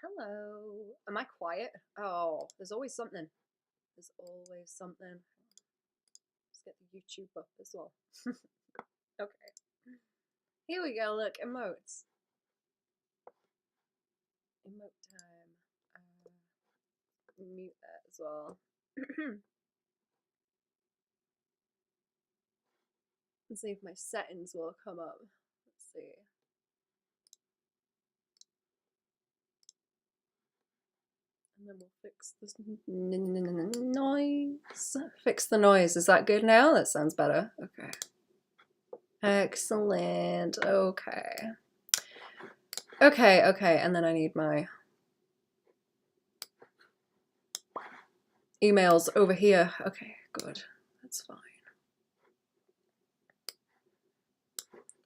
Hello. Am I quiet? Oh, there's always something. There's always something. Let's get the YouTube up as well. Okay. Here we go. Look, emotes. Emote time. Mute that as well. Let's see if my settings will come up. Let's see. And then we'll fix this noise. Fix the noise. Is that good now? That sounds better. Okay. Excellent. Okay. Okay. And then I need my emails over here. Okay, good. That's fine.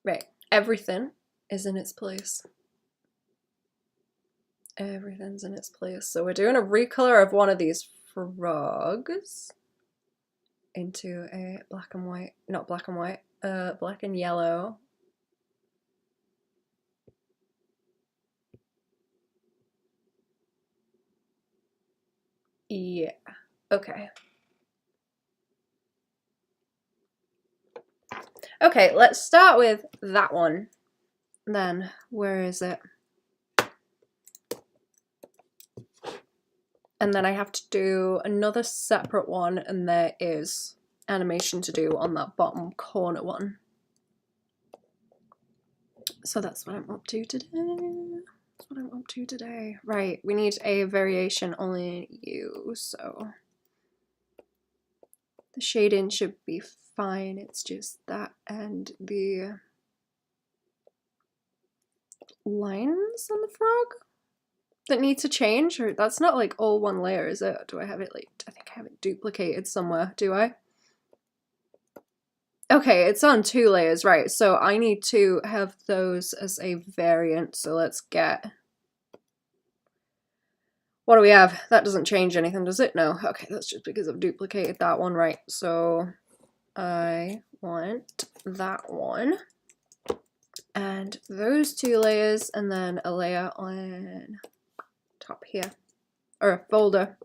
Right. Everything is in its place. Everything's in its place. So we're doing a recolor of one of these frogs into a black and white, not black and white, black and yellow. Yeah, okay. Okay, let's start with that one. Then, where is it? And then I have to do another separate one, and there is animation to do on that bottom corner one. So that's what I'm up to today. Right, we need a variation only you, so the shading should be fine. It's just that and the lines on the frog that need to change, or that's not like all one layer, is it? Do I have it like, I think I have it duplicated somewhere, do I? Okay, it's on 2 layers, right, so I need to have those as a variant, so let's get, what do we have? That doesn't change anything, does it? No, okay, that's just because I've duplicated that one, right, so I want that one, and those 2 layers, and then a layer on top here, or a folder.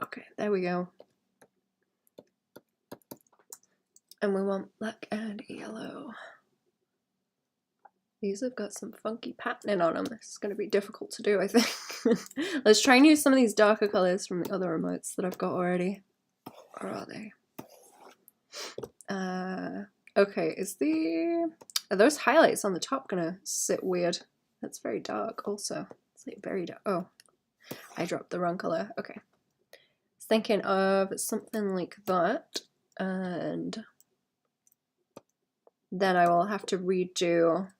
Okay, there we go. And we want black and yellow. These have got some funky patterning on them. This is going to be difficult to do, I think. Let's try and use some of these darker colors from the other emotes that I've got already. Where are they? Okay, are those highlights on the top gonna sit weird? That's very dark also. It's like very dark. Oh, I dropped the wrong color. Okay. I was thinking of something like that, and then I will have to redo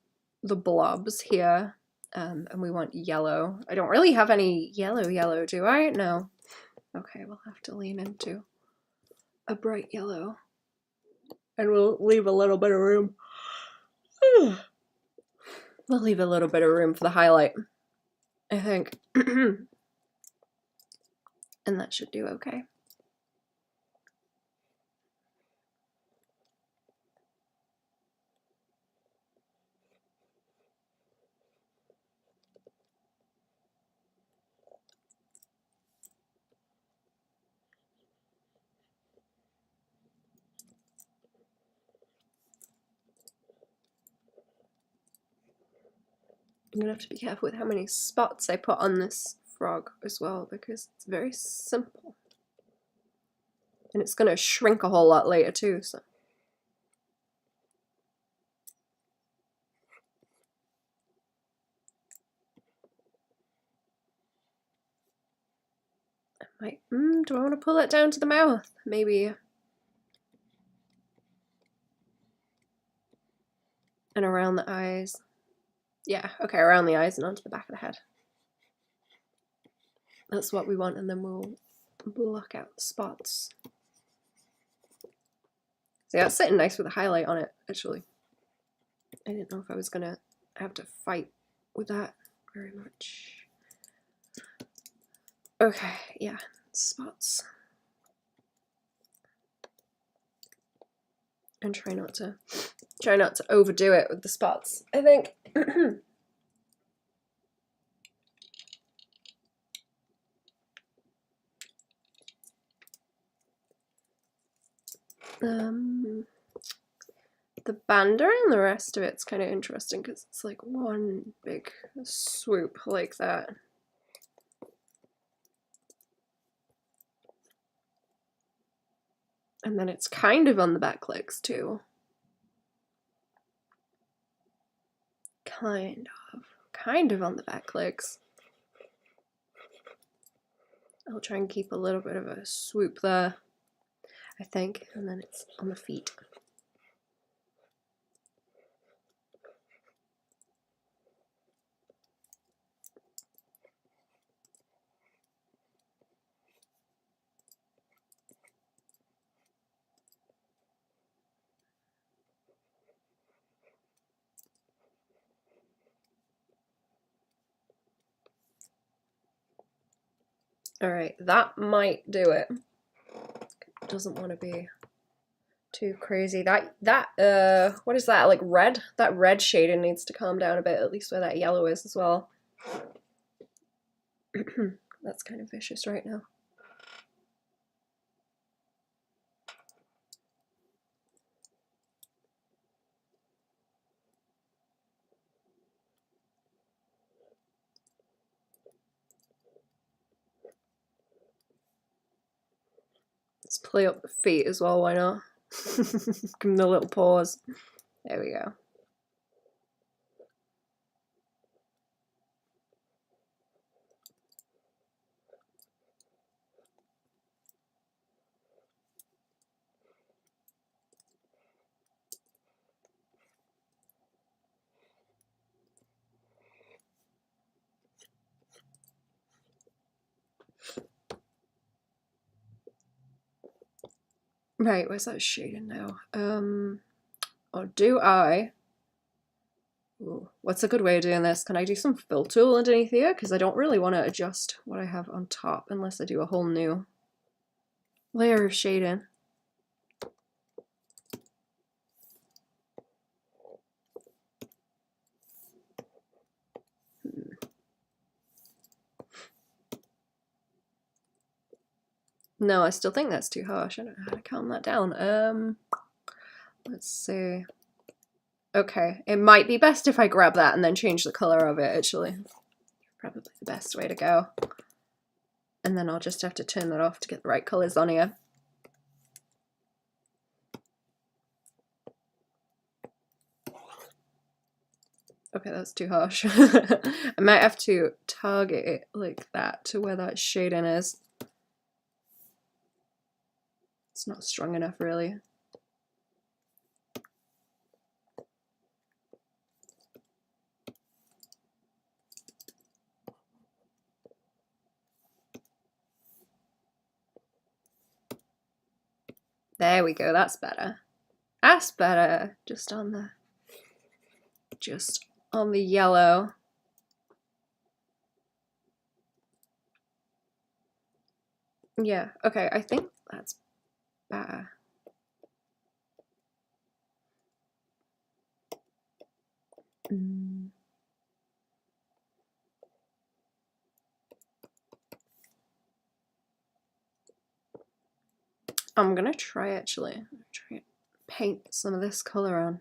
the blobs here, and we want yellow. I don't really have any yellow, do I? No. Okay, we'll have to lean into a bright yellow, and we'll leave a little bit of room. We'll leave a little bit of room for the highlight, I think. And that should do okay. I'm gonna have to be careful with how many spots I put on this frog as well, because it's very simple. And it's gonna shrink a whole lot later too, so. I might, do I want to pull it down to the mouth? Maybe. And around the eyes. Yeah, okay, around the eyes and onto the back of the head. That's what we want, and then we'll block out the spots. See, that's sitting nice with a highlight on it, actually. I didn't know if I was gonna have to fight with that very much. Okay, yeah, spots. And try not to overdo it with the spots, I think. The bander and the rest of it's kind of interesting because it's like one big swoop like that. And then it's kind of on the back legs too. Kind of on the back legs. I'll try and keep a little bit of a swoop there, I think, and then it's on the feet. Alright, that might do it. Doesn't want to be too crazy. That what is that, like red? That red shading needs to calm down a bit, at least where that yellow is as well. That's kind of vicious right now. Let's play up the feet as well, why not? Give them a little pause. There we go. Right, where's that shading now? Or do I... Ooh, what's a good way of doing this? Can I do some fill tool underneath here? Because I don't really want to adjust what I have on top unless I do a whole new layer of shading. No, I still think that's too harsh. I don't know how to calm that down. Let's see. Okay, it might be best if I grab that and then change the color of it, actually. Probably the best way to go. And then I'll just have to turn that off to get the right colors on here. Okay, that's too harsh. I might have to target it like that to where that shading is. It's not strong enough, really. There we go, that's better. That's better. Just on the yellow. Yeah, okay, I think that's better. I'm gonna try and paint some of this color on.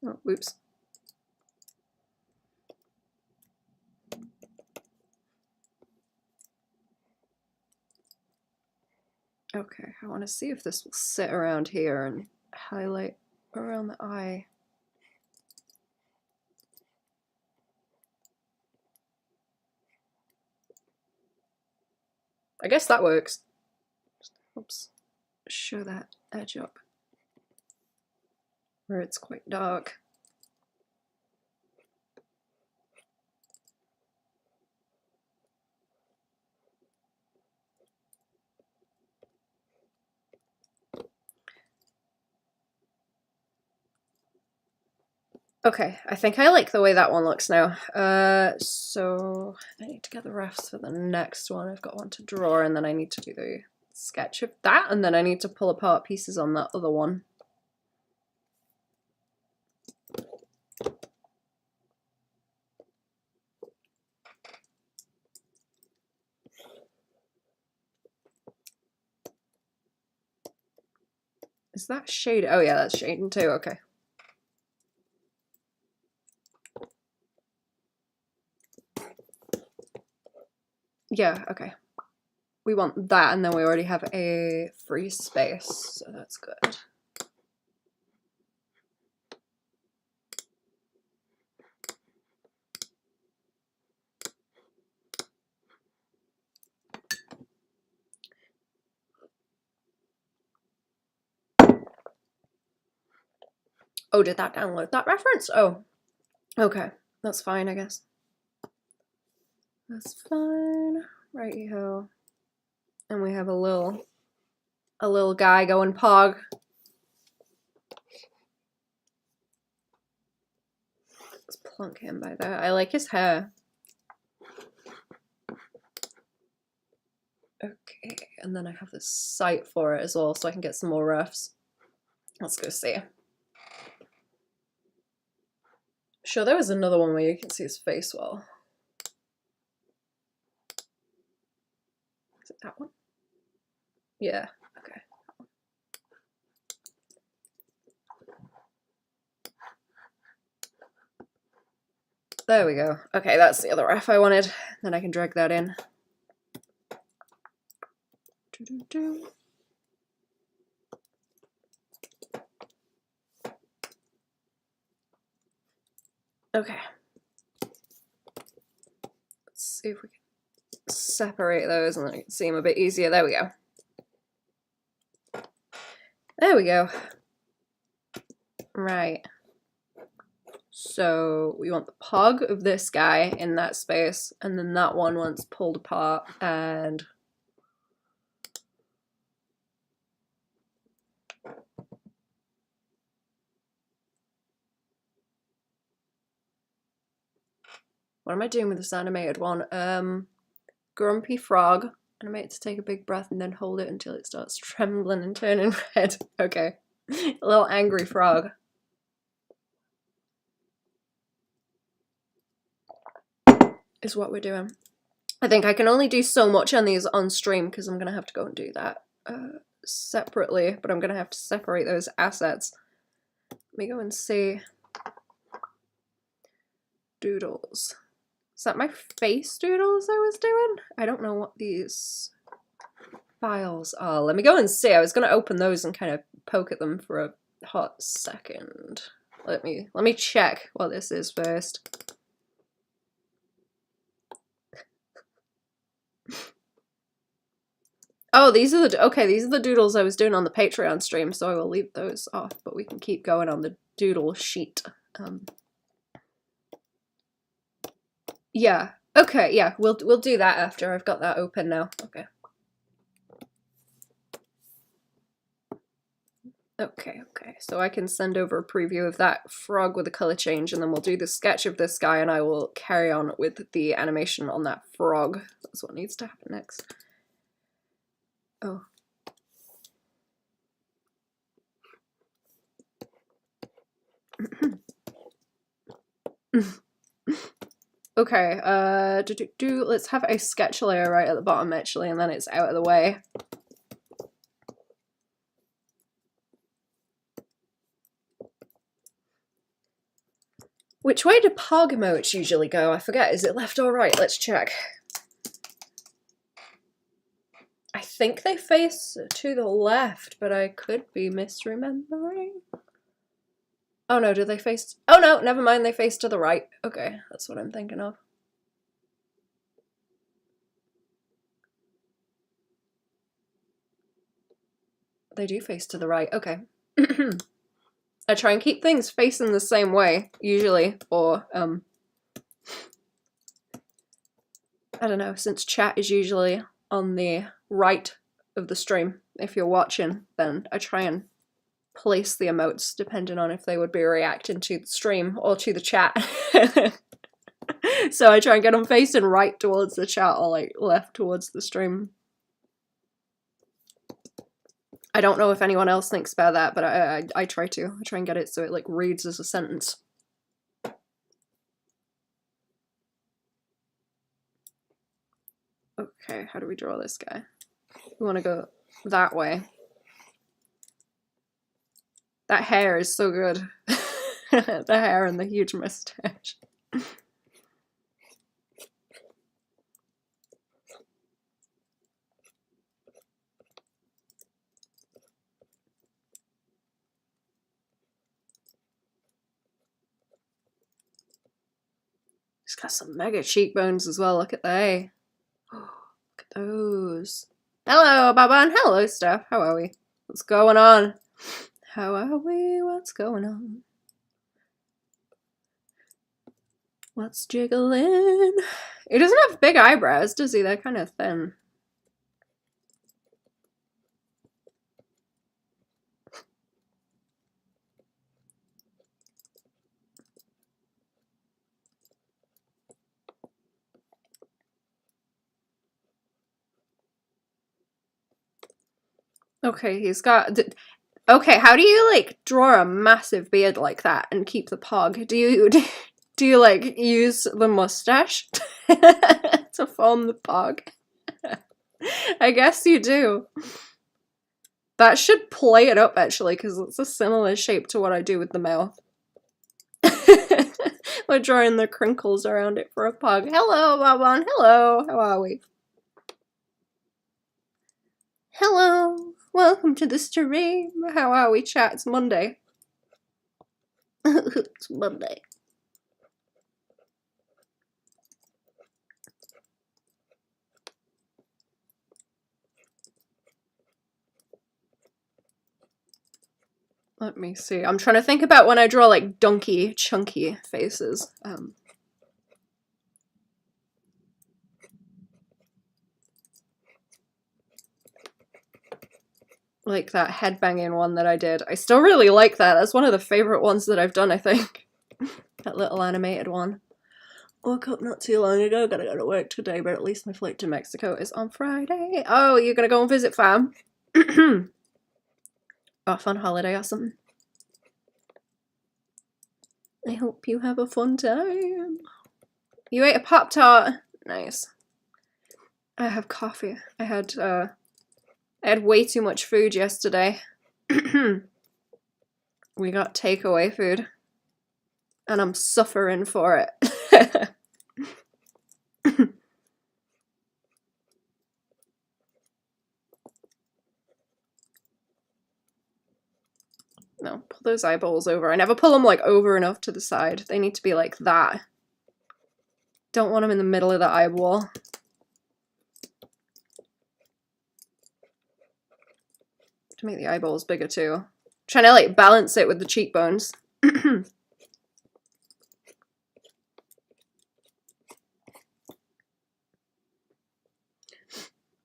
Oh, whoops. Okay, I want to see if this will sit around here and highlight around the eye. I guess that works. Just helps show that edge up where it's quite dark. Okay, I think I like the way that one looks now. So I need to get the refs for the next one. I've got one to draw, and then I need to do the sketch of that, and then I need to pull apart pieces on that other one. Is that shade? Oh yeah, that's shading too, okay. Yeah, okay. We want that, and then we already have a free space, so that's good. Oh, did that download that reference? Oh, okay. That's fine, I guess. That's fine. Right here. And we have a little guy going pog. Let's plunk him by there. I like his hair. Okay, and then I have this site for it as well, so I can get some more refs. Let's go see. Sure, there was another one where you can see his face well. Is it that one? Yeah, okay. There we go. Okay, that's the other ref I wanted. Then I can drag that in. Okay. Let's see if we can separate those and then I can see them a bit easier. There we go. There we go. Right. So we want the pog of this guy in that space, and then that one once pulled apart, and what am I doing with this animated one? Grumpy frog. Animate to take a big breath and then hold it until it starts trembling and turning red. Okay. A little angry frog. Is what we're doing. I think I can only do so much on these on stream because I'm going to have to go and do that separately, but I'm going to have to separate those assets. Let me go and see. Doodles. Is that my face doodles I was doing? I don't know what these files are. Let me go and see. I was going to open those and kind of poke at them for a hot second. Let me check what this is first. Oh, these are the doodles I was doing on the Patreon stream, so I will leave those off, but we can keep going on the doodle sheet. Yeah. Okay, yeah, we'll do that after I've got that open now. Okay. Okay, so I can send over a preview of that frog with a color change, and then we'll do the sketch of this guy, and I will carry on with the animation on that frog. That's what needs to happen next. Oh. Okay, let's have a sketch layer right at the bottom actually, and then it's out of the way. Which way do pog emotes usually go? I forget, is it left or right? Let's check. I think they face to the left, but I could be misremembering. Oh no, do they face? Oh no, never mind, they face to the right. Okay, that's what I'm thinking of. They do face to the right, okay. I try and keep things facing the same way, usually, or, I don't know, since chat is usually on the right of the stream, if you're watching, then I try and place the emotes depending on if they would be reacting to the stream or to the chat. So I try and get them facing right towards the chat or like left towards the stream. I don't know if anyone else thinks about that, but I try to. I try and get it so it like reads as a sentence. Okay, how do we draw this guy? We want to go that way. That hair is so good. The hair and the huge mustache. He's got some mega cheekbones as well. Look at they. Look at those. Hello, Baban. Hello, Steph. How are we? What's going on? How are we? What's going on? What's jiggling? He doesn't have big eyebrows, does he? They're kind of thin. Okay, he's got... Okay, how do you, like, draw a massive beard like that and keep the pog? Do you like, use the mustache to form the pog? I guess you do. That should play it up, actually, because it's a similar shape to what I do with the mouth. We're drawing the crinkles around it for a pug. Hello, Baban. Hello. How are we? Hello. Welcome to the stream. How are we, chat? It's Monday. It's Monday. Let me see. I'm trying to think about when I draw like donkey, chunky faces. Like that headbanging one that I did. I still really like that. That's one of the favorite ones that I've done, I think. That little animated one. Woke up not too long ago. Gotta go to work today, but at least my flight to Mexico is on Friday. Oh, you're gonna go and visit fam? Off on holiday or something. I hope you have a fun time. You ate a Pop-Tart. Nice. I have coffee. I had way too much food yesterday. We got takeaway food. And I'm suffering for it. No, pull those eyeballs over. I never pull them like over enough to the side. They need to be like that. Don't want them in the middle of the eyeball. To make the eyeballs bigger too. Trying to like balance it with the cheekbones.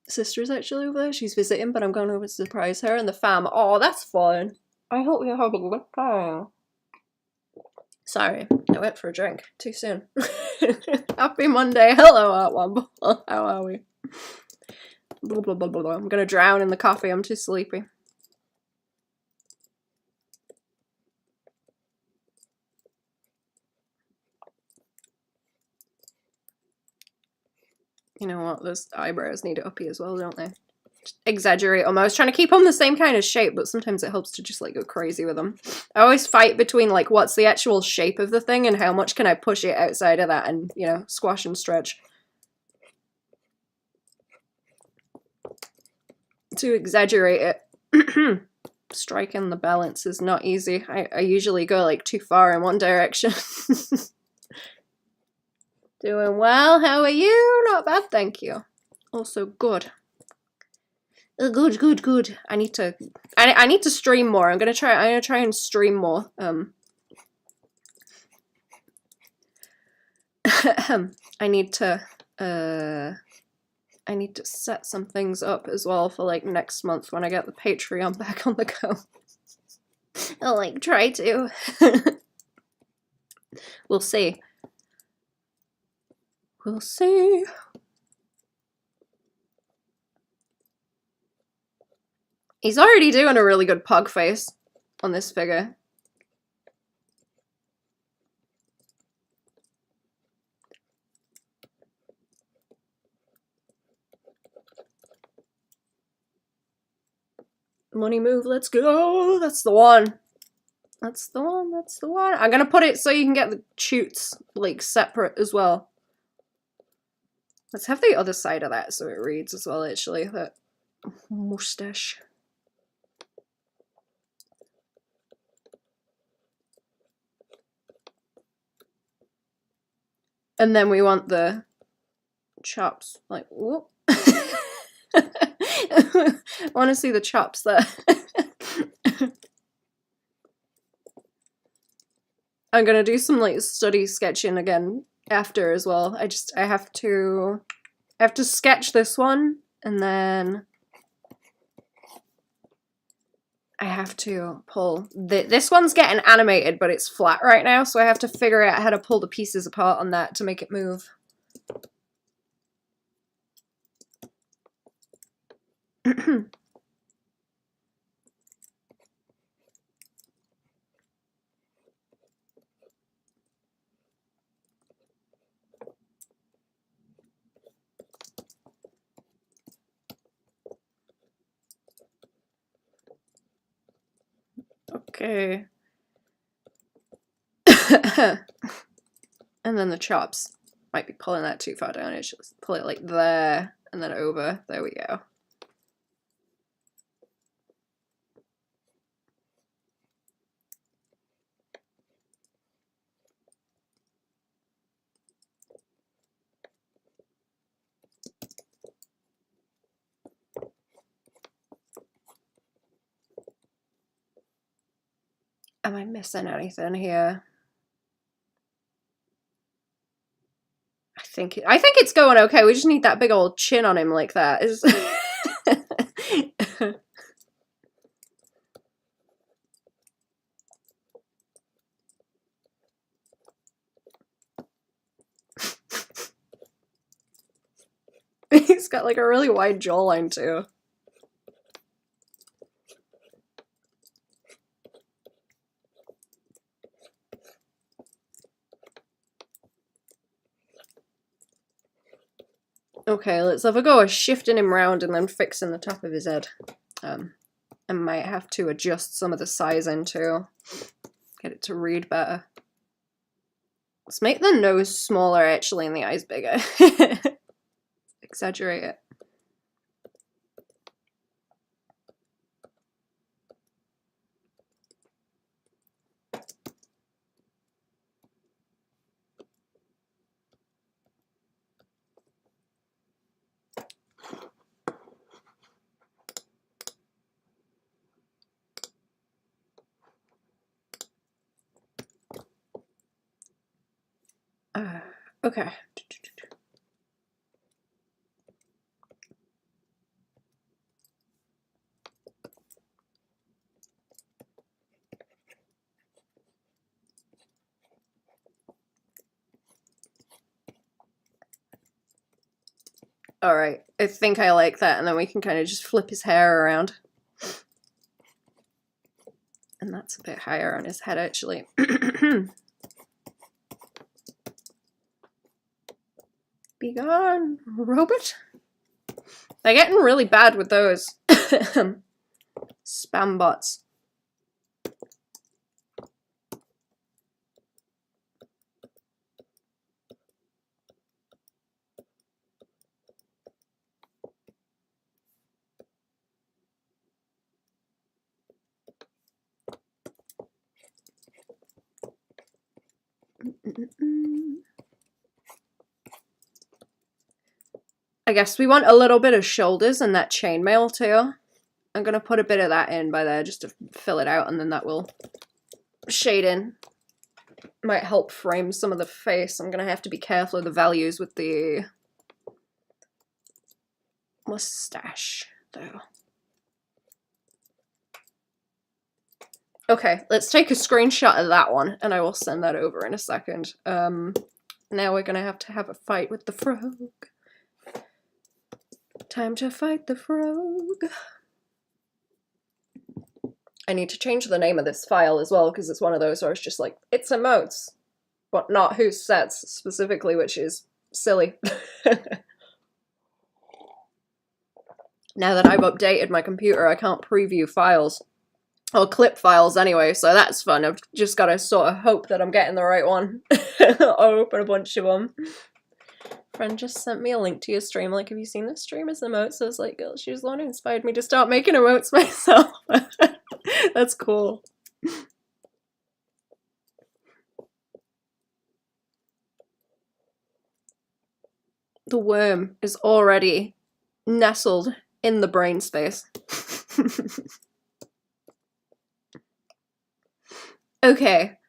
Sister's actually over there. She's visiting, but I'm going over to surprise her and the fam. Oh, that's fun. I hope you have a good time. Sorry, I went for a drink too soon. Happy Monday. Hello, Art Womble. How are we? Blah, blah, blah, blah, blah. I'm gonna drown in the coffee. I'm too sleepy. You know what? Those eyebrows need uppy as well, don't they? Just exaggerate them. I was trying to keep them the same kind of shape, but sometimes it helps to just like go crazy with them. I always fight between like what's the actual shape of the thing and how much can I push it outside of that and, you know, squash and stretch. To exaggerate it. Striking the balance is not easy. I usually go like too far in one direction. Doing well. How are you? Not bad, thank you. Also good. Good. I need to stream more. I'm gonna try and stream more. I need to set some things up as well for like next month when I get the Patreon back on the go. I'll like try to. We'll see. We'll see. He's already doing a really good pug face on this figure. Money move, let's go. That's the one. That's the one, that's the one. I'm gonna put it so you can get the shoots, like, separate as well. Let's have the other side of that so it reads as well, actually. That mustache. And then we want the chops. Like, whoop. I want to see the chops there. I'm gonna do some like study sketching again after as well. I have to sketch this one, and then I have to pull this one's getting animated, but it's flat right now, so I have to figure out how to pull the pieces apart on that to make it move. Okay. And then the chops. Might be pulling that too far down. I should pull it like there and then over. There we go. Am I missing anything here? I think it's going okay. We just need that big old chin on him like that. He's got like a really wide jawline too. Okay, let's have a go of shifting him round and then fixing the top of his head. I might have to adjust some of the sizing too. Get it to read better. Let's make the nose smaller actually and the eyes bigger. Exaggerate it. Okay. Alright, I think I like that, and then we can kind of just flip his hair around. And that's a bit higher on his head, actually. Be gone, robot. They're getting really bad with those spam bots. I guess we want a little bit of shoulders and that chainmail too. I'm gonna put a bit of that in by there just to fill it out, and then that will shade in. Might help frame some of the face. I'm gonna have to be careful of the values with the mustache though. Okay, let's take a screenshot of that one, and I will send that over in a second. Now we're gonna have to have a fight with the frog. Time to fight the frog. I need to change the name of this file as well, because it's one of those where it's just like, it's emotes, but not whose sets specifically, which is silly. Now that I've updated my computer, I can't preview files. Or clip files anyway, so that's fun. I've just got to sort of hope that I'm getting the right one. Or open a bunch of them. Friend just sent me a link to your stream, like, have you seen this stream as emotes? So I was like, girl, she was the one who inspired me to start making emotes myself. That's cool. The worm is already nestled in the brain space. Okay.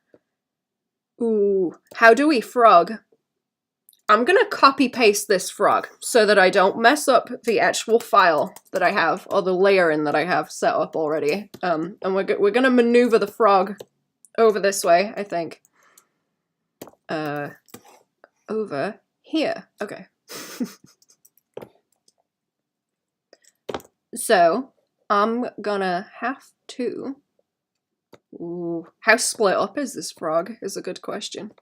Ooh, how do we frog? I'm gonna copy paste this frog so that I don't mess up the actual file that I have, or the layering that I have set up already. And we're gonna maneuver the frog over this way, I think. Over here. Okay. So, I'm gonna have to... Ooh, how split up is this frog is a good question.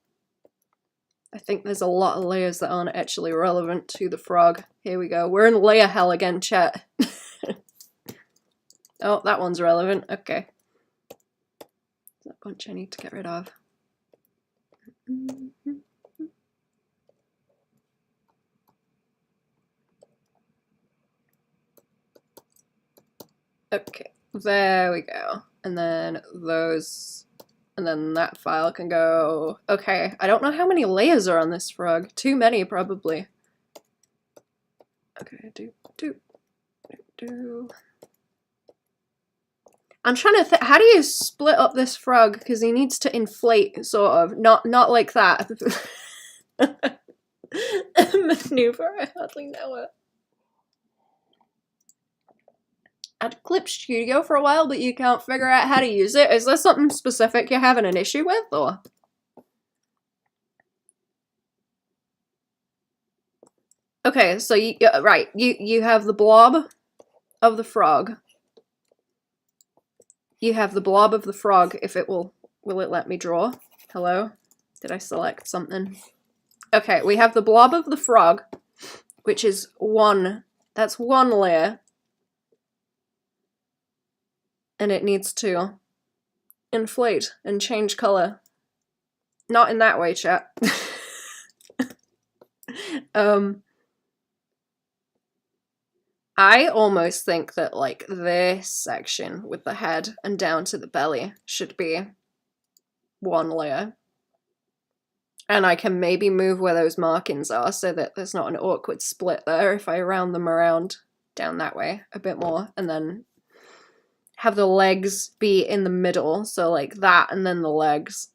I think there's a lot of layers that aren't actually relevant to the frog. Here we go. We're in layer hell again, chat. Oh, that one's relevant. Okay. There's a bunch I need to get rid of. Okay, there we go. And then those, and then that file can go. Okay, I don't know how many layers are on this frog. Too many, probably. Okay, do. I'm trying to think, how do you split up this frog? Because he needs to inflate, sort of. Not like that. Maneuver, I hardly know it. I'd Clip Studio for a while, but you can't figure out how to use it. Is there something specific you're having an issue with, or? Okay, so right, you have the blob of the frog. You have the blob of the frog. If it will it let me draw? Hello? Did I select something? Okay, we have the blob of the frog, which is that's one layer. And it needs to inflate and change color. Not in that way, chat. I almost think that, like, this section with the head and down to the belly should be one layer. And I can maybe move where those markings are so that there's not an awkward split there if I round them around down that way a bit more, and then have the legs be in the middle, so like that and then the legs.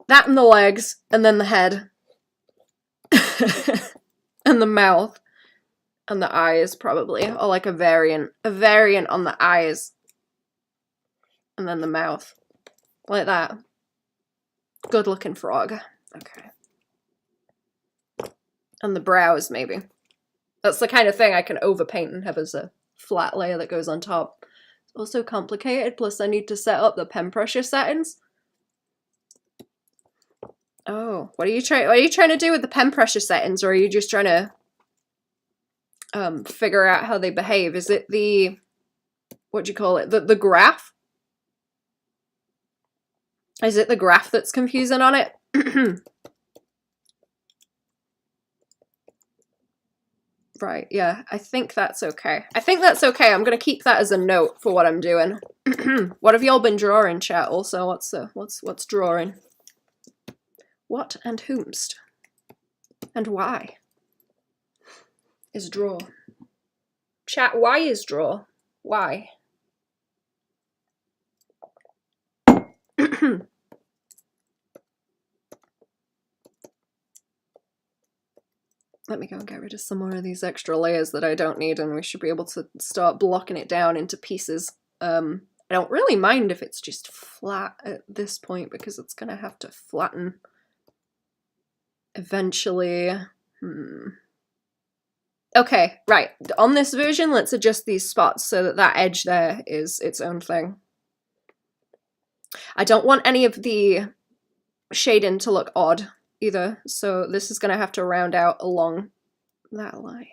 That and the legs, and then the head. And the mouth. And the eyes, probably. Or like a variant on the eyes. And then the mouth. Like that. Good looking frog. Okay. And the brows, maybe. That's the kind of thing I can overpaint and have as a flat layer that goes on top. It's also complicated, plus I need to set up the pen pressure settings. Oh, what are you trying to do with the pen pressure settings, or are you just trying to figure out how they behave? Is it the, what do you call it, the graph? Is it the graph that's confusing on it? Right, yeah, I think that's okay. I think that's okay. I'm gonna keep that as a note for what I'm doing. What have y'all been drawing, chat? Also, what's drawing? What and whomst? And why is draw? Chat, why is draw? Why? let me go and get rid of some more of these extra layers that I don't need, and we should be able to start blocking it down into pieces. I don't really mind if it's just flat at this point, because it's gonna have to flatten eventually. Okay, right. On this version, let's adjust these spots so that that edge there is its own thing. I don't want any of the shading to look odd either, so this is going to have to round out along that line.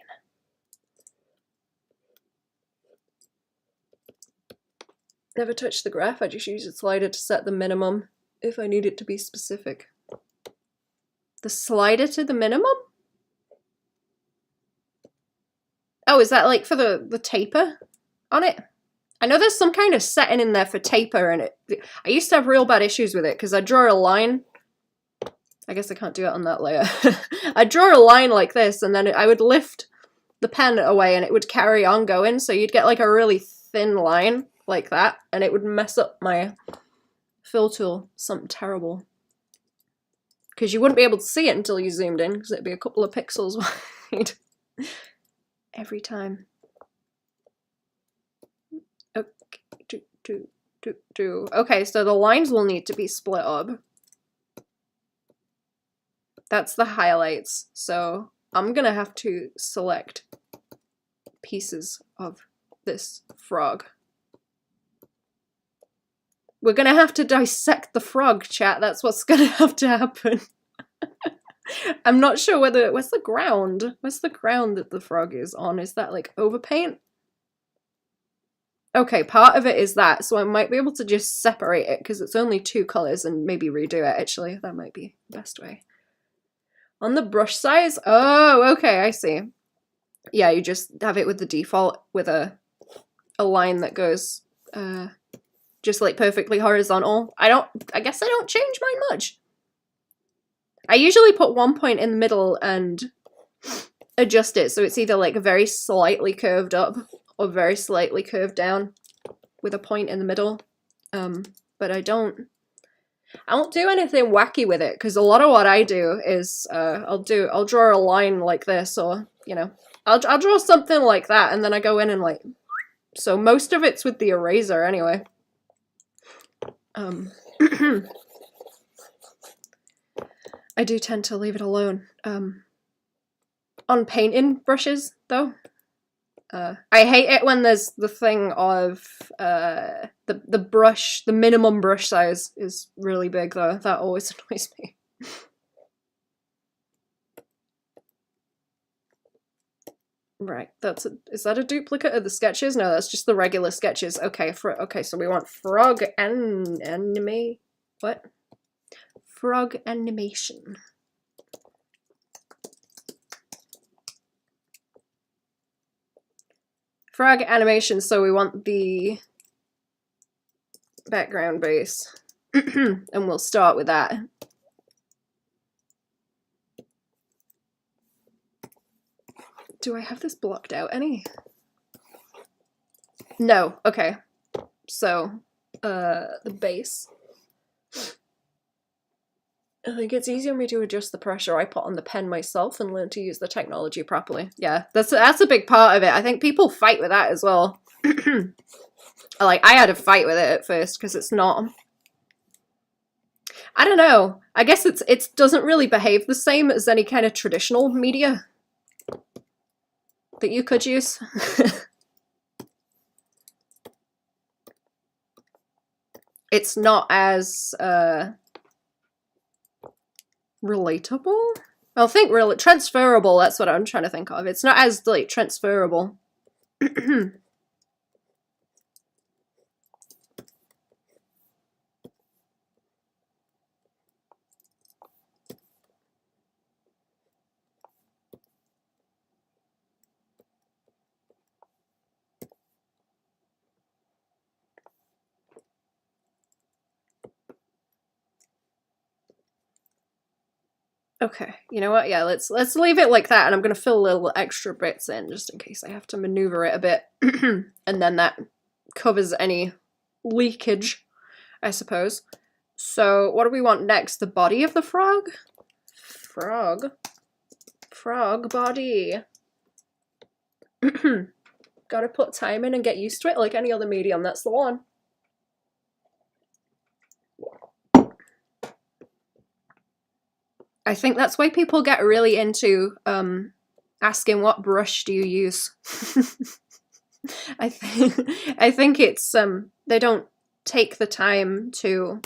Never touch the graph, I just use the slider to set the minimum if I need it to be specific. The slider to the minimum? Oh, is that like for the taper on it? I know there's some kind of setting in there for taper, and I used to have real bad issues with it because I draw a line. I guess I can't do it on that layer. I'd draw a line like this, and then I would lift the pen away and it would carry on going, so you'd get like a really thin line like that, and it would mess up my fill tool. Something terrible. Because you wouldn't be able to see it until you zoomed in, because it'd be a couple of pixels wide. Every time. Okay, so the lines will need to be split up. That's the highlights, so I'm gonna have to select pieces of this frog. We're gonna have to dissect the frog, chat. That's what's gonna have to happen. I'm not sure whether... Where's the ground? Where's the ground that the frog is on? Is that like overpaint? Okay, part of it is that, so I might be able to just separate it because it's only 2 colors and maybe redo it, actually. That might be the best way. On the brush size? Oh, okay, I see. Yeah, you just have it with the default with a line that goes just like perfectly horizontal. I guess I don't change mine much. I usually put 1 point in the middle and adjust it so it's either like very slightly curved up or very slightly curved down with a point in the middle. But I don't do anything wacky with it, because a lot of what I do is I'll draw a line like this, or you know, I'll draw something like that, and then I go in and like, so most of it's with the eraser anyway. I do tend to leave it alone. On painting brushes though, I hate it when there's the thing of the brush, the minimum brush size is really big though. That always annoys me. Right, is that a duplicate of the sketches? No, that's just the regular sketches. Okay, okay, so we want frog anime. What? Frog animation. Frog animation, so we want the background base. And we'll start with that. Do I have this blocked out any? No, okay. So, the base. I think it's easier for me to adjust the pressure I put on the pen myself and learn to use the technology properly. Yeah, that's a big part of it. I think people fight with that as well. Like, I had a fight with it at first because it's not... I don't know. I guess it doesn't really behave the same as any kind of traditional media that you could use. It's not as relatable? I'll think really transferable, that's what I'm trying to think of. It's not as like transferable. Okay, you know what? Yeah, let's leave it like that, and I'm gonna fill little extra bits in just in case I have to maneuver it a bit, and then that covers any leakage, I suppose. So what do we want next? The body of the frog? Frog. Frog body. Gotta put time in and get used to it like any other medium, that's the one. I think that's why people get really into asking what brush do you use. I think it's they don't take the time to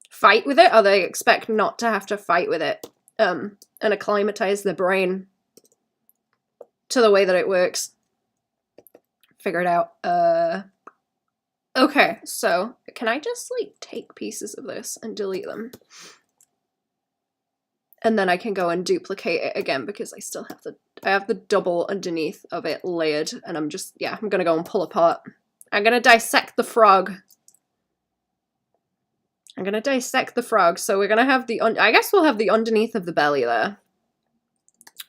fight with it, or they expect not to have to fight with it and acclimatize their brain to the way that it works. Figure it out. Okay, so can I just like take pieces of this and delete them? And then I can go and duplicate it again because I still have I have the double underneath of it layered, and I'm just, yeah, I'm gonna go and pull apart. I'm gonna dissect the frog. I'm gonna dissect the frog. So we're gonna have I guess we'll have the underneath of the belly there.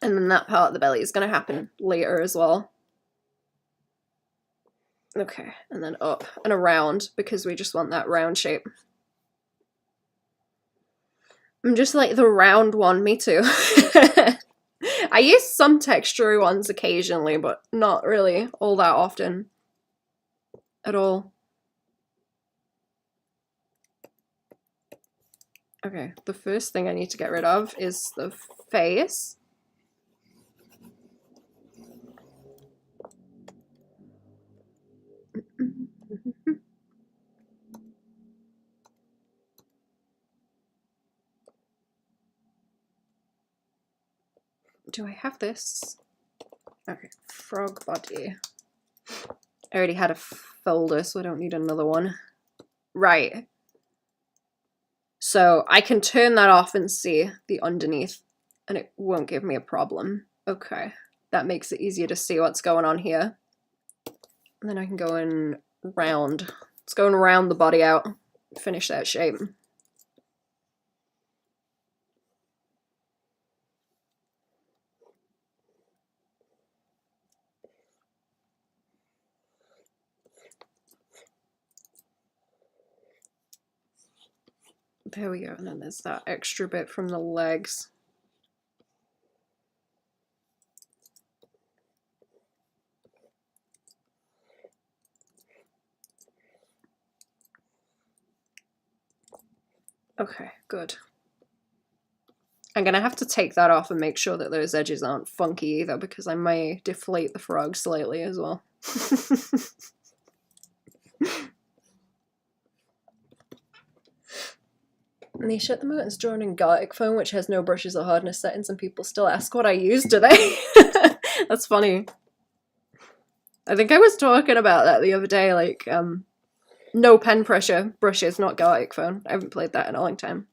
And then that part of the belly is gonna happen later as well. Okay, and then up and around because we just want that round shape. I'm just like the round one, me too. I use some textury ones occasionally, but not really all that often at all. Okay, the first thing I need to get rid of is the face. Do I have this? Okay, frog body. I already had a folder, so I don't need another one. Right. So I can turn that off and see the underneath, and it won't give me a problem. Okay, that makes it easier to see what's going on here. And then I can go in round. Let's go and round the body out. Finish that shape. There we go, and then there's that extra bit from the legs. Okay, good. I'm gonna have to take that off and make sure that those edges aren't funky either, because I may deflate the frog slightly as well. Nisha at the moment is drawing in Gartic foam, which has no brushes or hardness settings, and people still ask what I use today. That's funny. I think I was talking about that the other day, like, no pen pressure brushes, not Gartic foam. I haven't played that in a long time.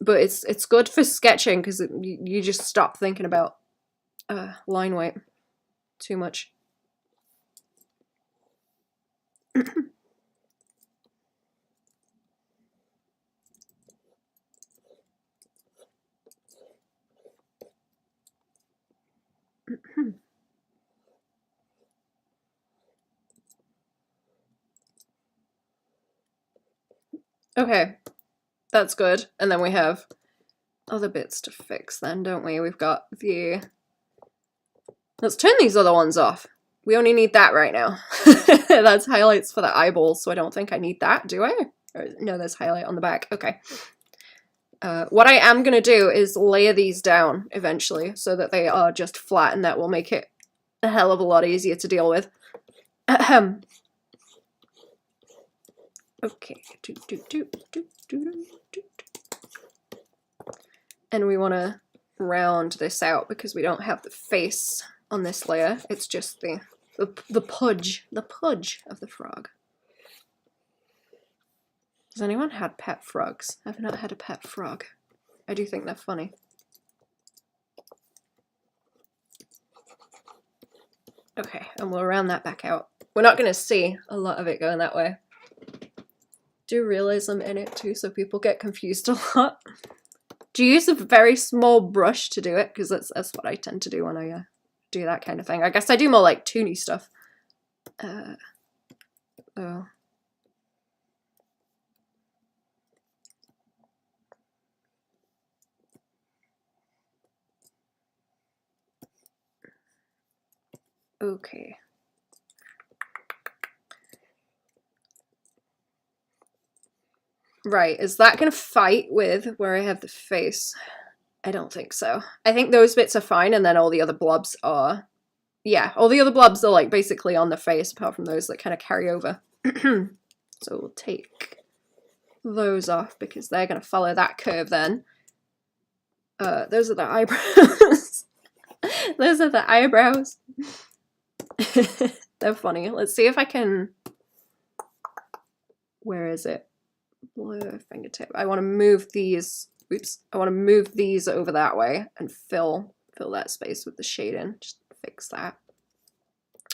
But it's good for sketching because you just stop thinking about line weight too much. Okay, that's good. And then we have other bits to fix then, don't we? We've got the... Let's turn these other ones off. We only need that right now. That's highlights for the eyeballs, so I don't think I need that, do I? Or, no, there's highlight on the back. Okay. What I am going to do is layer these down eventually so that they are just flat, and that will make it a hell of a lot easier to deal with. Okay. And we want to round this out because we don't have the face on this layer. It's just the pudge of the frog. Has anyone had pet frogs? I've not had a pet frog. I do think they're funny. Okay, and we'll round that back out. We're not going to see a lot of it going that way. Do realism in it too, so people get confused a lot. Do you use a very small brush to do it? Because that's what I tend to do when I do that kind of thing. I guess I do more like toony stuff. Oh. Okay. Right, is that gonna fight with where I have the face? I don't think so. I think those bits are fine, and then all the other blobs are... Yeah, all the other blobs are like basically on the face, apart from those that kind of carry over. So we'll take those off, because they're gonna follow that curve then. Those are the eyebrows. Those are the eyebrows. They're funny. Let's see if I can... Where is it? Blur fingertip. I want to move these... Oops. I want to move these over that way and fill that space with the shading. Just fix that.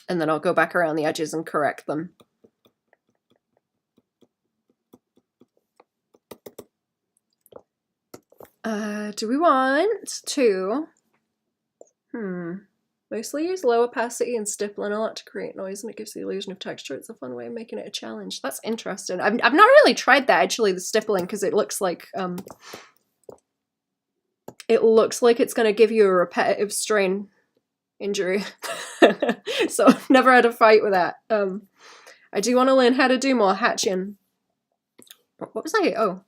And then I'll go back around the edges and correct them. Do we want to... Mostly use low opacity and stippling a lot to create noise, and it gives the illusion of texture. It's a fun way of making it a challenge. That's interesting. I've not really tried that, actually, the stippling, because it looks like it's going to give you a repetitive strain injury. So I've never had a fight with that. I do want to learn how to do more hatching. What was I? Oh.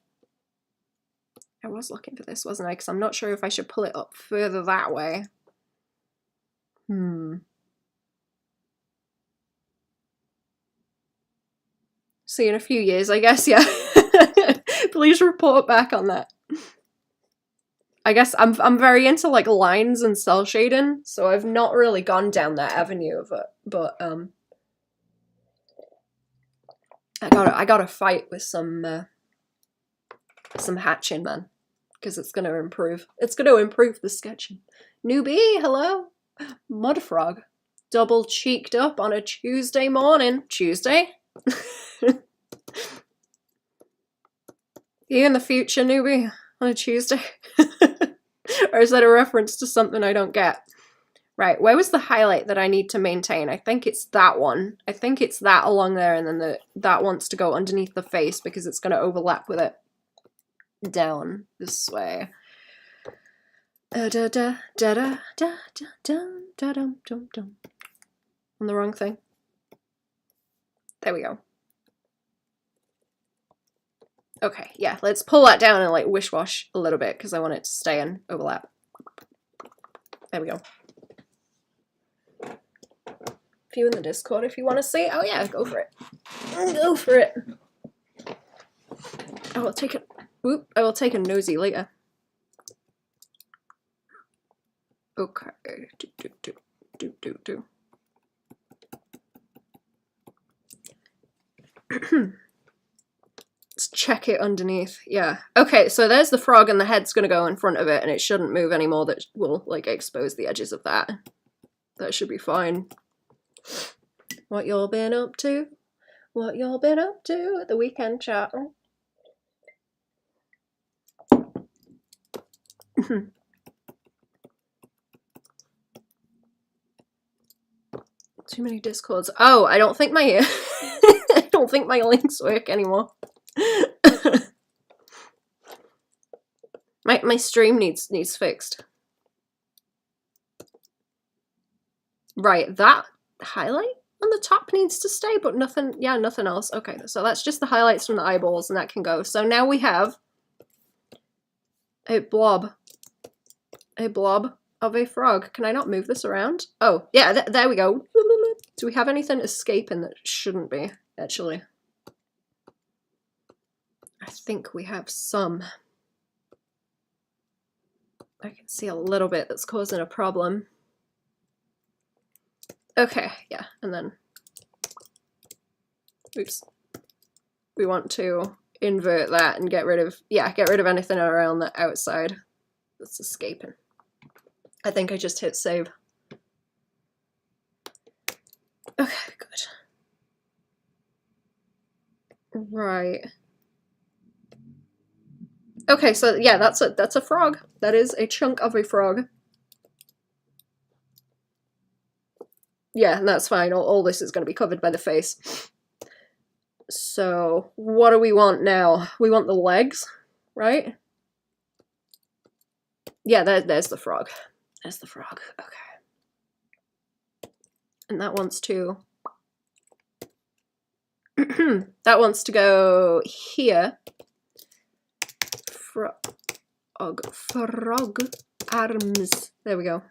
I was looking for this, wasn't I? Because I'm not sure if I should pull it up further that way. See you in a few years, I guess, yeah. Please report back on that. I guess I'm very into like lines and cell shading, so I've not really gone down that avenue of it, but I gotta fight with some hatching, man, because it's gonna improve. It's gonna improve the sketching. Newbie, hello. Mud frog, double cheeked up on a Tuesday morning. Tuesday? You in the future, newbie, on a Tuesday? Or is that a reference to something I don't get? Right, where was the highlight that I need to maintain? I think it's that one. I think it's that along there, and then that wants to go underneath the face because it's going to overlap with it. Down this way. On the wrong thing. There we go. Okay, yeah, let's pull that down and like wish-wash a little bit because I want it to stay and overlap. There we go. If you in the Discord, if you want to see, oh yeah, go for it. Go for it. I will take it. Whoop! I will take a nosy later. Okay. Let's check it underneath. Yeah. Okay, so there's the frog and the head's gonna go in front of it and it shouldn't move anymore. That will like expose the edges of that. That should be fine. What y'all been up to? What y'all been up to at the weekend, chat? Too many Discords. Oh, I don't think my I don't think my links work anymore. my stream needs fixed. Right, that highlight on the top needs to stay, but nothing. Yeah, nothing else. Okay, so that's just the highlights from the eyeballs, and that can go. So now we have a blob of a frog. Can I not move this around? Oh, yeah, there we go. Do we have anything escaping that shouldn't be, actually? I think we have some. I can see a little bit that's causing a problem. Okay, yeah, and then... Oops. We want to invert that and get rid of... Yeah, get rid of anything around the outside that's escaping. I think I just hit save. Okay, good. Right. Okay, so yeah, that's a frog. That is a chunk of a frog. Yeah, and that's fine. All this is going to be covered by the face. So, what do we want now? We want the legs, right? Yeah, there's the frog. There's the frog. Okay. And that wants to that wants to go here. Frog arms. There we go.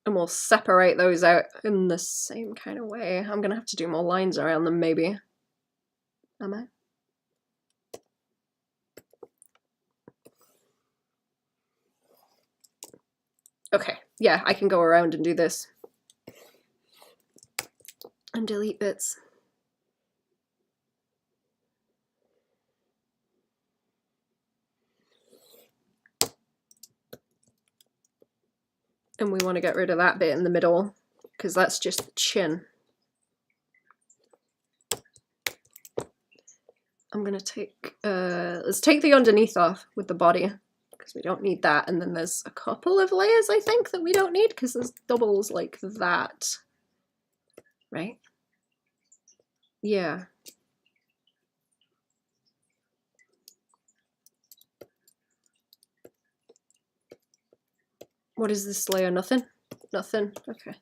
And we'll separate those out in the same kind of way. I'm gonna have to do more lines around them, maybe. Am I? Okay, yeah, I can go around and do this. And delete bits. And we want to get rid of that bit in the middle, because that's just the chin. I'm gonna take, let's take the underneath off with the body, because we don't need that. And then there's a couple of layers, I think, that we don't need, because there's doubles like that. Right? Yeah. What is this layer? Nothing? Nothing. Okay.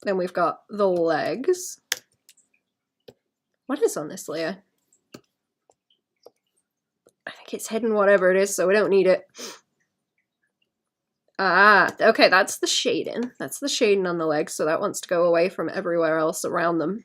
Then we've got the legs. What is on this layer? I think it's hidden, whatever it is, so we don't need it. Ah, okay, that's the shading. That's the shading on the legs, so that wants to go away from everywhere else around them.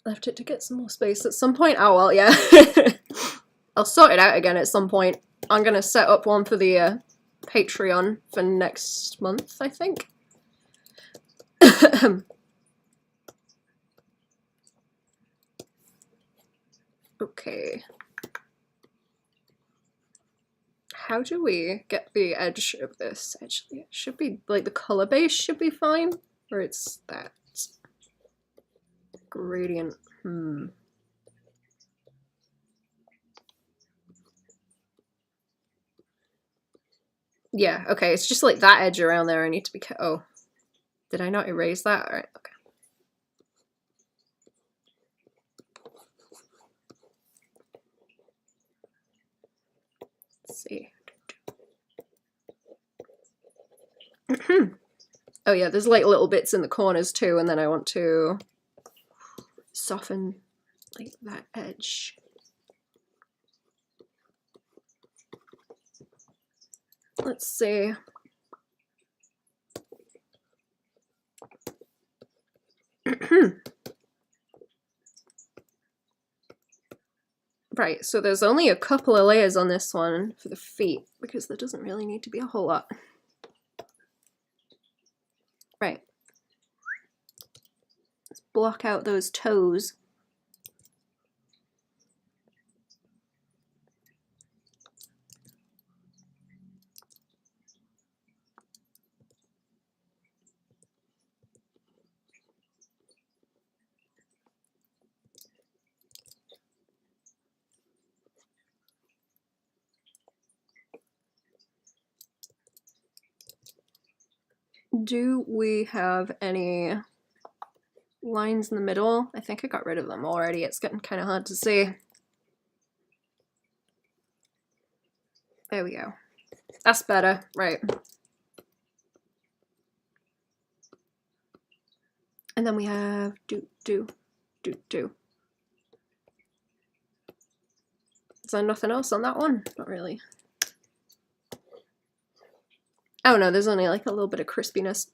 Left it to get some more space at some point. Oh, well, yeah. I'll sort it out again at some point. I'm gonna set up one for the Patreon for next month, I think. Okay. How do we get the edge of this? Actually, it should be, like, the color base should be fine, or it's that gradient. Yeah, okay, it's just like that edge around there I need to be oh. Did I not erase that? Alright, okay. Let's see. Oh yeah, there's like little bits in the corners too, and then I want to soften like that edge. Let's see. Right, so there's only a couple of layers on this one for the feet, because there doesn't really need to be a whole lot. Right. Let's block out those toes. Do we have any lines in the middle? I think I got rid of them already. It's getting kind of hard to see. There we go. That's better, right. And then we have do. Is there nothing else on that one? Not really. Oh no, there's only like a little bit of crispiness.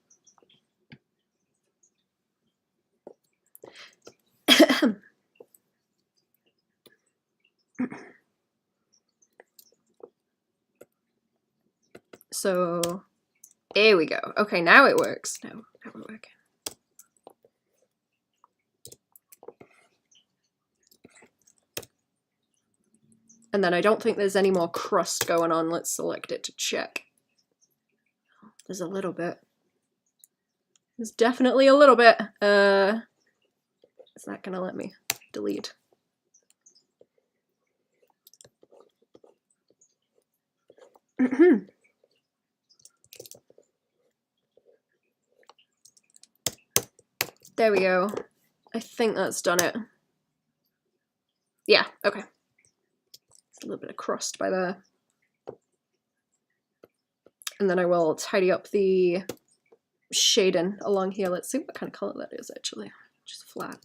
So, here we go. Okay, now it works. Now we're working. And then I don't think there's any more crust going on. Let's select it to check. There's a little bit. There's definitely a little bit. Is that gonna let me delete? There we go. I think that's done it. Yeah, okay. It's a little bit of crust by there. And then I will tidy up the shading along here. Let's see what kind of color that is actually. Just flat.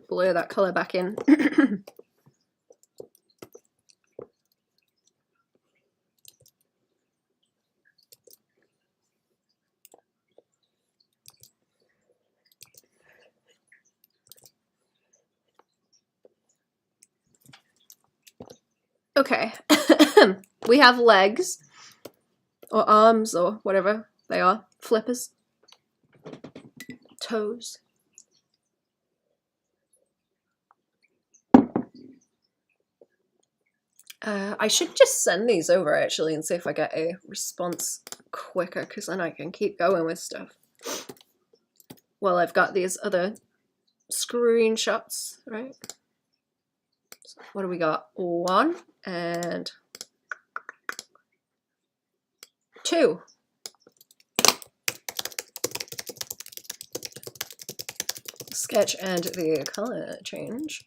Blur that color back in. Okay. We have legs or arms or whatever they are. Flippers. Toes. I should just send these over actually and see if I get a response quicker, because then I can keep going with stuff. Well, I've got these other screenshots, right? So what do we got? 1 and 2. Sketch and the color change.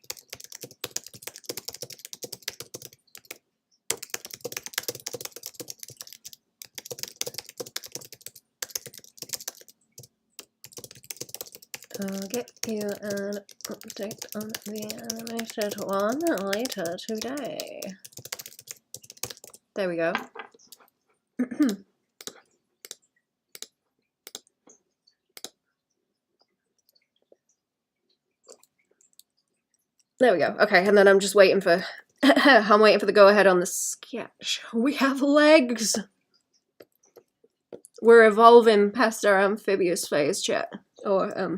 I'll get you an update on the animated one later today. There we go. There we go. Okay, and then I'm just waiting for I'm waiting for the go-ahead on the sketch. We have legs! We're evolving past our amphibious phase, chat. Or, I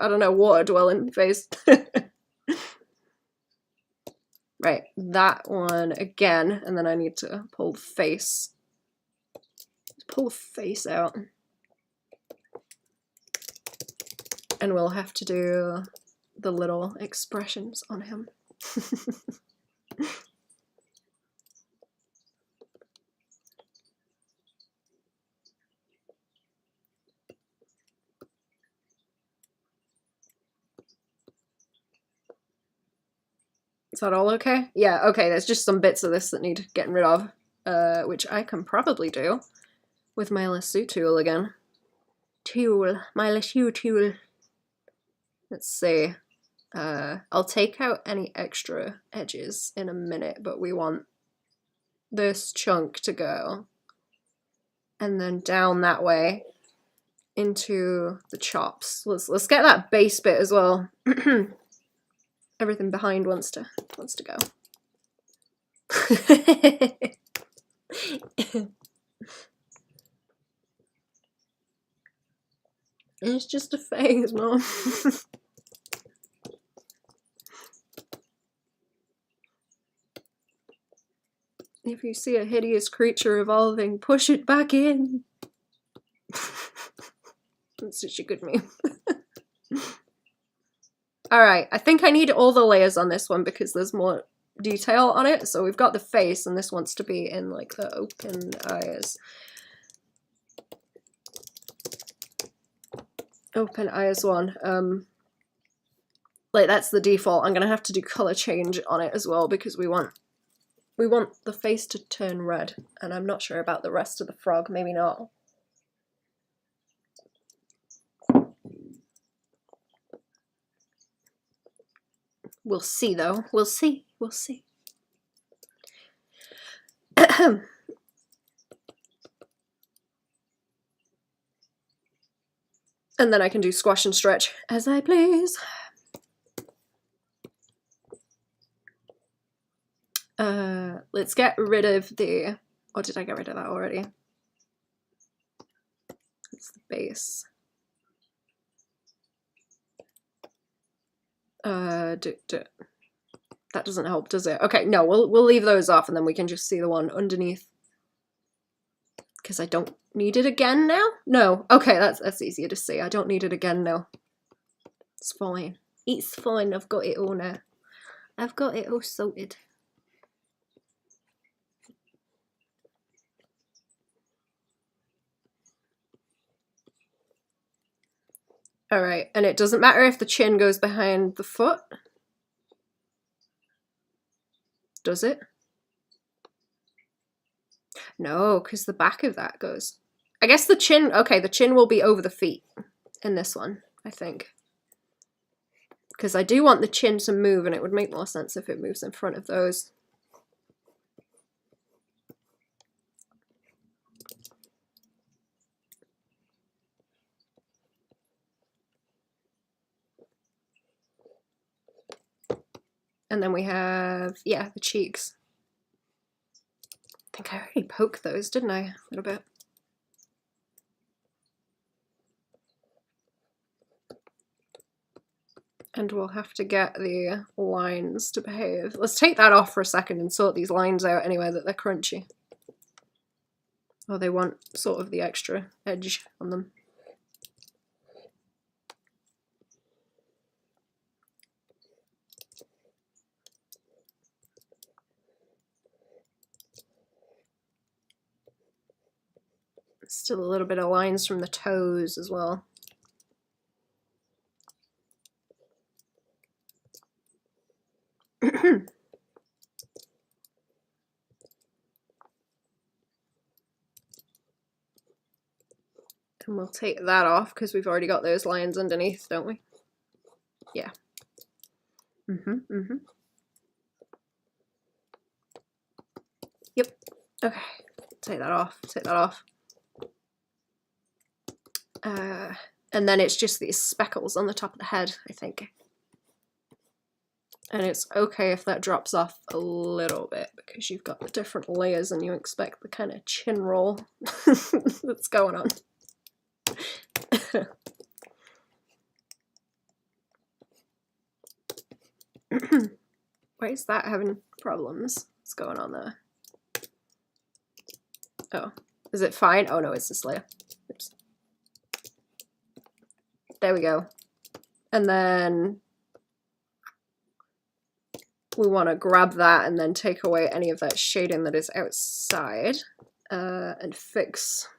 don't know, water-dwelling phase. Right, that one again, and then I need to pull the face. Pull the face out. And we'll have to do the little expressions on him. Is that all okay? Yeah, okay, there's just some bits of this that need getting rid of, which I can probably do with my lasso tool again. My lasso tool. Let's see. I'll take out any extra edges in a minute, but we want this chunk to go. And then down that way into the chops. Let's get that base bit as well. Everything behind wants to go. It's just a phase, Mom. If you see a hideous creature evolving, push it back in. That's such a good meme. Alright, I think I need all the layers on this one because there's more detail on it. So we've got the face, and this wants to be in like the open eyes. Open eyes one. Like that's the default. I'm gonna have to do color change on it as well because we want the face to turn red, and I'm not sure about the rest of the frog. Maybe not. We'll see, though. We'll see. We'll see. And then I can do squash and stretch as I please. Let's get rid of the... Or did I get rid of that already? It's the base. That doesn't help, does it? Okay, no, we'll leave those off and then we can just see the one underneath. Because I don't need it again now? No. Okay, that's easier to see. I don't need it again now. It's fine. It's fine. I've got it all now. I've got it all sorted. Alright, and it doesn't matter if the chin goes behind the foot. Does it? No, because the back of that goes. I guess the chin, okay, the chin will be over the feet in this one, I think. Because I do want the chin to move, and it would make more sense if it moves in front of those. And then we have, yeah, the cheeks. I think I already poked those, didn't I? A little bit. And we'll have to get the lines to behave. Let's take that off for a second and sort these lines out anyway, that they're crunchy. Or they want sort of the extra edge on them. Still a little bit of lines from the toes as well. And we'll take that off because we've already got those lines underneath, don't we? Yeah. Yep. Okay. Take that off. Take that off. And then it's just these speckles on the top of the head, I think. And it's okay if that drops off a little bit because you've got the different layers and you expect the kind of chin roll that's going on. Why is that having problems? What's going on there? Oh, is it fine? Oh no, it's this layer. Oops. There we go. And then we want to grab that and then take away any of that shading that is outside and fix.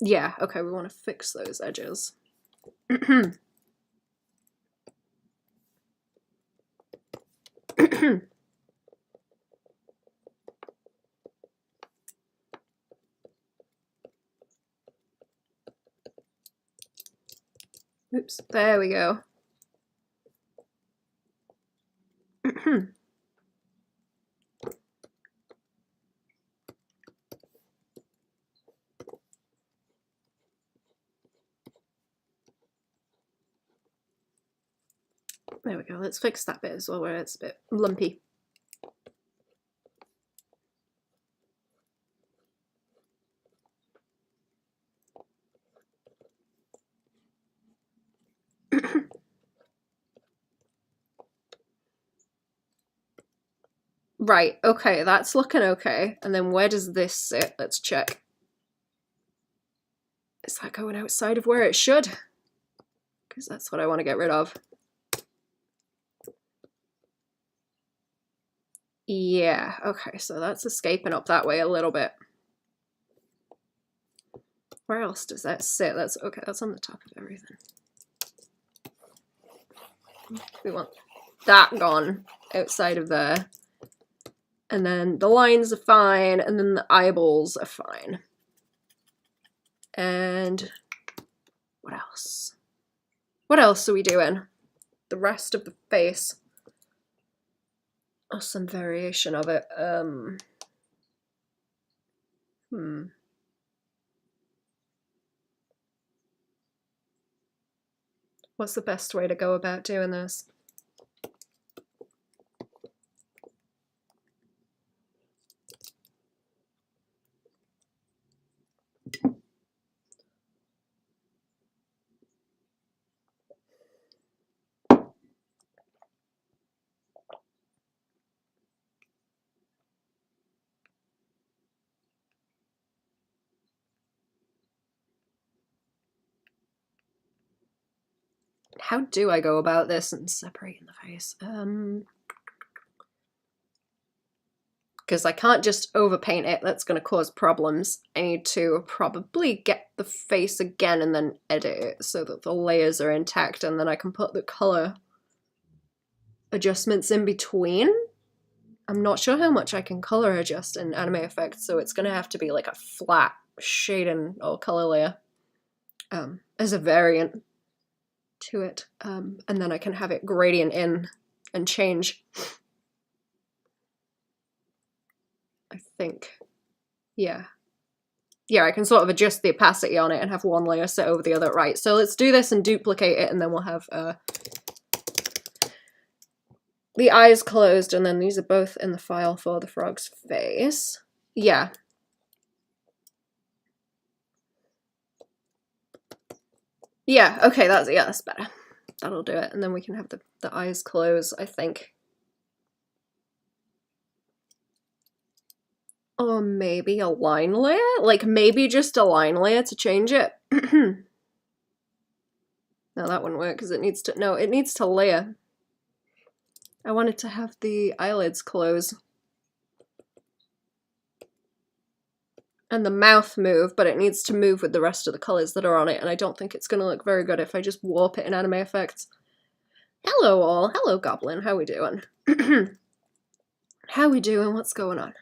Yeah, okay, we want to fix those edges. Oops, there we go. There we go, let's fix that bit as well where it's a bit lumpy. Right, okay, that's looking okay. And then where does this sit? Let's check. Is that going outside of where it should? Because that's what I want to get rid of. Yeah, okay, so that's escaping up that way a little bit. Where else does that sit? That's okay, that's on the top of everything. We want that gone outside of there. And then the lines are fine, and then the eyeballs are fine. And what else? What else are we doing? The rest of the face. Or some variation of it. What's the best way to go about doing this? how do I go about this and separating the face? Because I can't just overpaint it, that's going to cause problems. I need to probably get the face again and then edit it so that the layers are intact, and then I can put the color adjustments in between. I'm not sure how much I can color adjust in Anime Effects, so it's going to have to be like a flat shading or color layer as a variant to it, and then I can have it gradient in and change. I think. Yeah, I can sort of adjust the opacity on it and have one layer set over the other. Right, so let's do this and duplicate it, and then we'll have the eyes closed, and then these are both in the file for the frog's face. Yeah. Yeah, okay, that's better. That'll do it, and then we can have the eyes closed, I think. Or maybe a line layer? Like, maybe just a line layer to change it? No, that wouldn't work, because it needs to... No, it needs to layer. I wanted to have the eyelids close. And the mouth move, but it needs to move with the rest of the colours that are on it, and I don't think it's going to look very good if I just warp it in Anime Effects. Hello all! Hello Goblin, how we doing? How we doing? What's going on?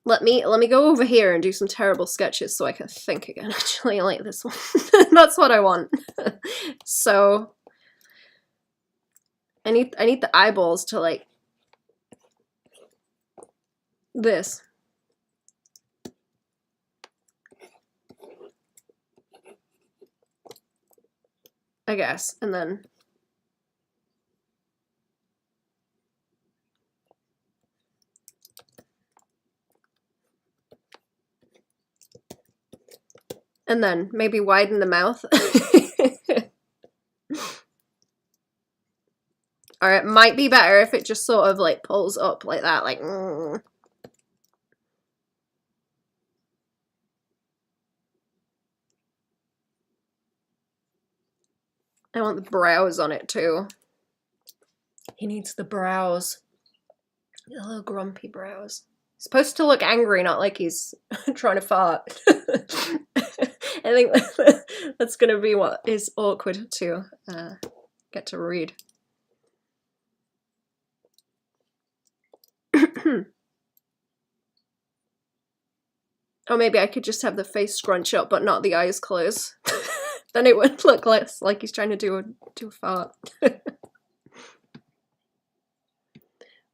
Let me go over here and do some terrible sketches so I can think again. Actually, I like this one. That's what I want. So I need the eyeballs to like this. I guess, and then maybe widen the mouth. Or it might be better if it just sort of like pulls up like that, like I want the brows on it too. He needs the brows. The little grumpy brows. He's supposed to look angry, not like he's trying to fart. I think that's gonna be what is awkward to get to read. Or maybe I could just have the face scrunch up but not the eyes close. Then it would look less like he's trying to do a fart.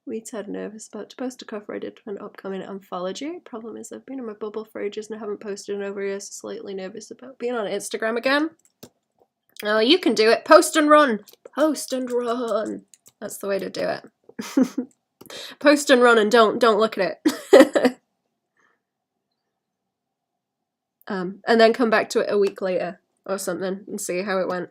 We tad nervous about to post a cover I did for an upcoming anthology. Problem is I've been in my bubble for ages and I haven't posted in over years, so slightly nervous about being on Instagram again. Oh, you can do it. Post and run. Post and run. That's the way to do it. Post and run and don't look at it. And then come back to it a week later or something and see how it went.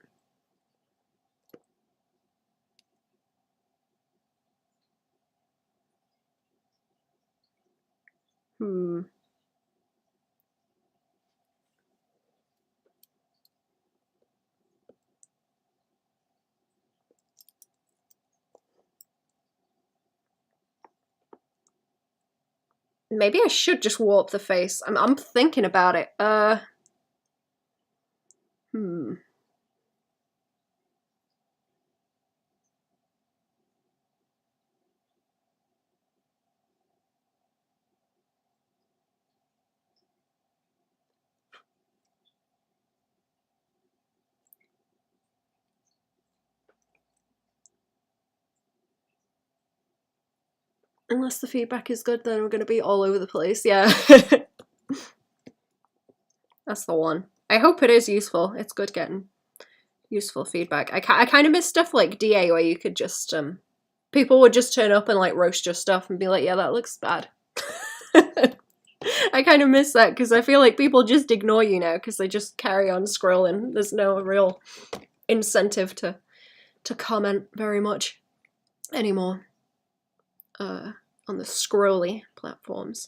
Maybe I should just warp the face. I'm thinking about it. Unless the feedback is good, then we're going to be all over the place. Yeah. That's the one. I hope it is useful. It's good getting useful feedback. I kind of miss stuff like DA where you could just, people would just turn up and like roast your stuff and be like, yeah, that looks bad. I kind of miss that because I feel like people just ignore you now because they just carry on scrolling. There's no real incentive to comment very much anymore on the scrolly platforms.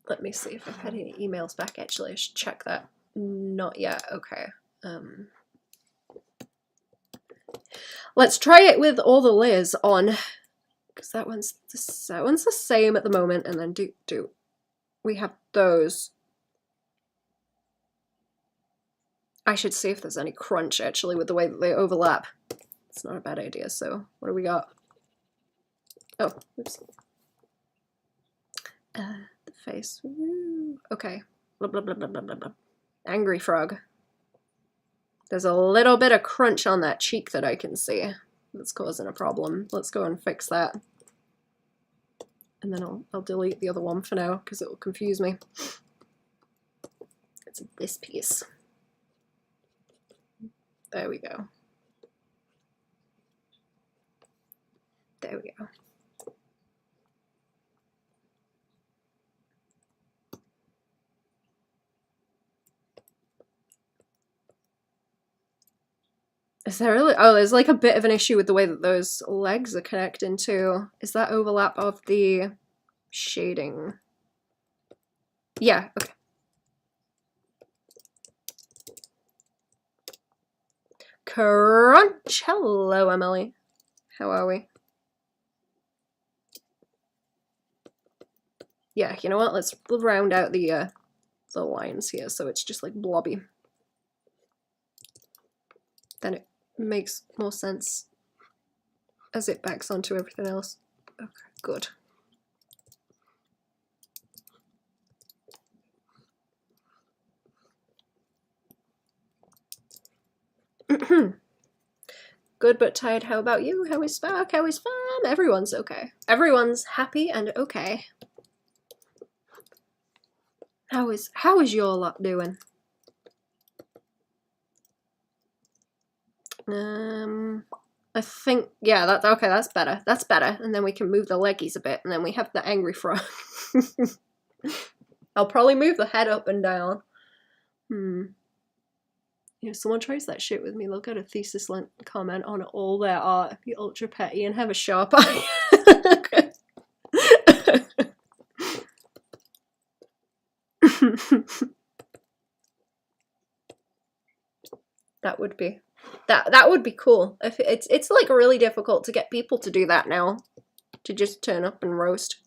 Let me see if I've had any emails back. Actually, I should check that. Not yet. Okay. Let's try it with all the layers on, because that one's the same at the moment. And then do we have those? I should see if there's any crunch actually with the way that they overlap. It's not a bad idea. So what do we got? Oh, oops. The face. Woo. Okay. Blah, blah, blah, blah, blah, blah, blah. Angry frog. There's a little bit of crunch on that cheek that I can see. That's causing a problem. Let's go and fix that. And then I'll delete the other one for now because it will confuse me. It's this piece. There we go. There we go. Is there really? Oh, there's like a bit of an issue with the way that those legs are connecting too. Is that overlap of the shading? Yeah, okay. Crunch! Hello, Emily. How are we? Yeah, you know what? We'll round out the lines here so it's just like blobby. Then it makes more sense as it backs onto everything else. Okay, good. Good but tired. How about you? How is Spark? How is Fam? Everyone's okay. Everyone's happy and okay. How is your lot doing? I think, yeah, that's okay, that's better. That's better. And then we can move the leggies a bit, and then we have the angry frog. I'll probably move the head up and down. If someone tries that shit with me, they'll get a thesis comment on all their art, be ultra petty, and have a sharp eye. That would be that would be cool. If it's like really difficult to get people to do that now, to just turn up and roast.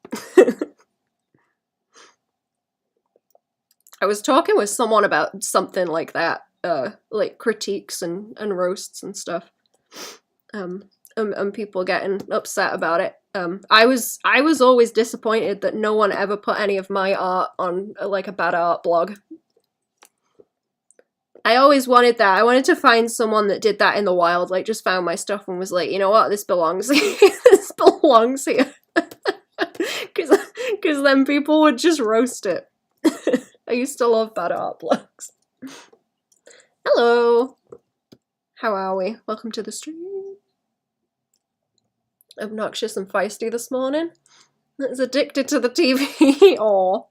I was talking with someone about something like that, like critiques and roasts and stuff, and people getting upset about it. I was always disappointed that no one ever put any of my art on like a bad art blog. I always wanted that. I wanted to find someone that did that in the wild, like just found my stuff and was like, you know what, this belongs here. This belongs here. Because then people would just roast it. I used to love bad art blogs. Hello. How are we? Welcome to the stream. Obnoxious and feisty this morning. It's addicted to the TV. Aw.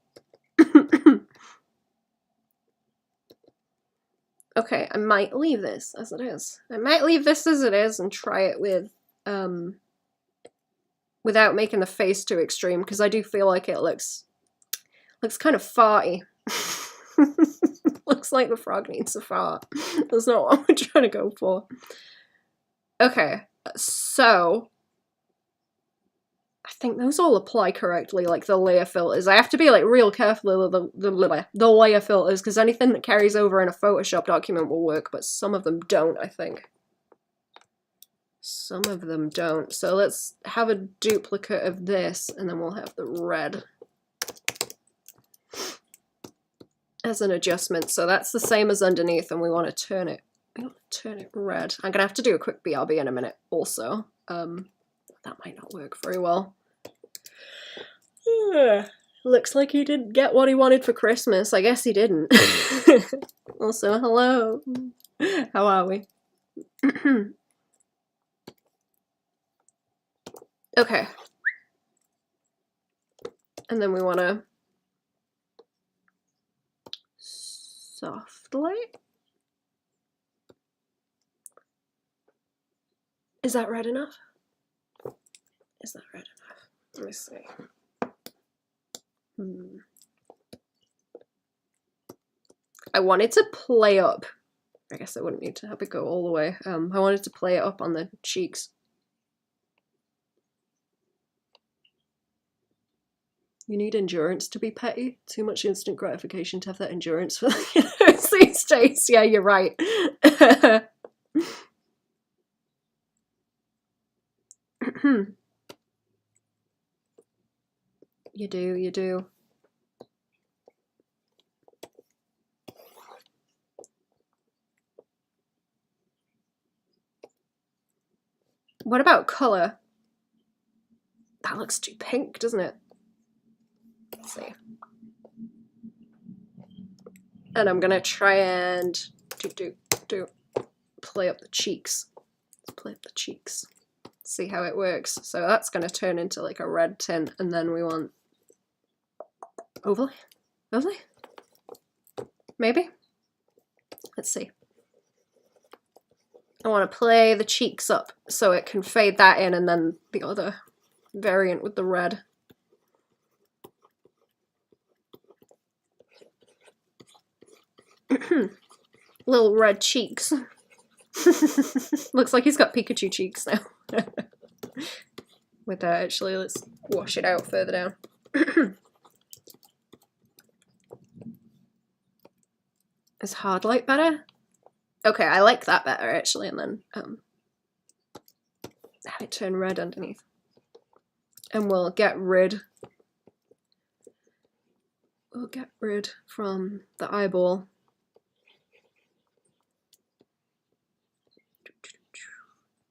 Okay, I might leave this as it is. I might leave this as it is and try it with, without making the face too extreme, because I do feel like it looks kind of farty. Looks like the frog needs a fart. That's not what we're trying to go for. Okay, so I think those all apply correctly, like the layer filters. I have to be like real careful with the layer filters, because anything that carries over in a Photoshop document will work, but some of them don't, I think. Some of them don't. So let's have a duplicate of this, and then we'll have the red as an adjustment. So that's the same as underneath, and we want to turn it red. I'm gonna have to do a quick BRB in a minute also. That might not work very well. Looks like he didn't get what he wanted for Christmas. I guess he didn't. Also, hello. How are we? Okay. And then we want to softly. Is that red enough? Is that red enough? Let me see. I wanted to play up. I guess I wouldn't need to have it go all the way. I wanted to play it up on the cheeks. You need endurance to be petty. Too much instant gratification to have that endurance for these days. Yeah, you're right. You do, you do. What about colour? That looks too pink, doesn't it? Let's see. And I'm gonna try and play up the cheeks. Let's play up the cheeks. See how it works. So that's gonna turn into like a red tint, and then we want overlay? Overlay? Maybe? Let's see. I want to play the cheeks up so it can fade that in, and then the other variant with the red. Little red cheeks. Looks like he's got Pikachu cheeks now. With that, actually, let's wash it out further down. Is hard light better? Okay, I like that better, actually, and then have it turn red underneath. And we'll get rid from the eyeball.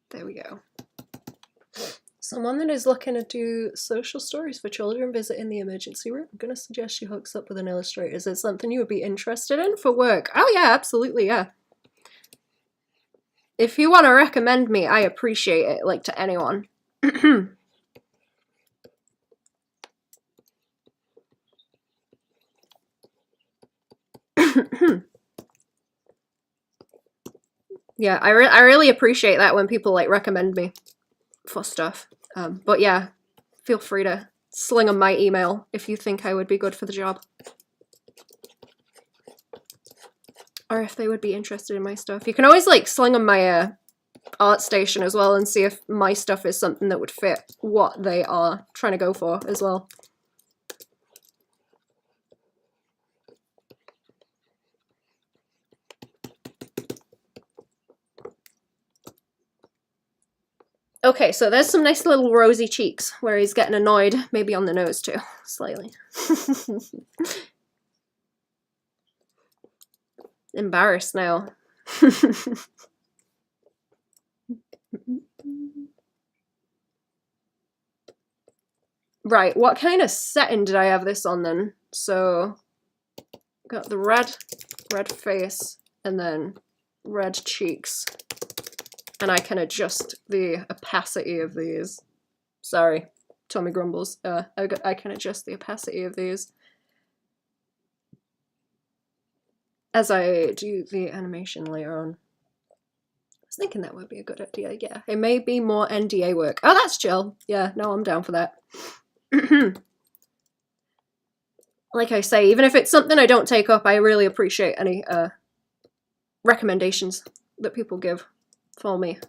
There we go. Someone that is looking to do social stories for children visiting the emergency room. I'm going to suggest she hooks up with an illustrator. Is it something you would be interested in for work? Oh yeah, absolutely, yeah. If you want to recommend me, I appreciate it, like to anyone. Yeah, I really appreciate that when people like recommend me for stuff. But yeah, feel free to sling them my email if you think I would be good for the job. Or if they would be interested in my stuff. You can always like sling them my art station as well and see if my stuff is something that would fit what they are trying to go for as well. Okay, so there's some nice little rosy cheeks where he's getting annoyed, maybe on the nose too, slightly. Embarrassed now. Right, what kind of setting did I have this on then? So, got the red face, and then red cheeks. And I can adjust the opacity of these. Sorry, Tommy grumbles. I can adjust the opacity of these as I do the animation later on. I was thinking that would be a good idea, yeah. It may be more NDA work. Oh, that's chill. Yeah, no, I'm down for that. Like I say, even if it's something I don't take up, I really appreciate any recommendations that people give for me.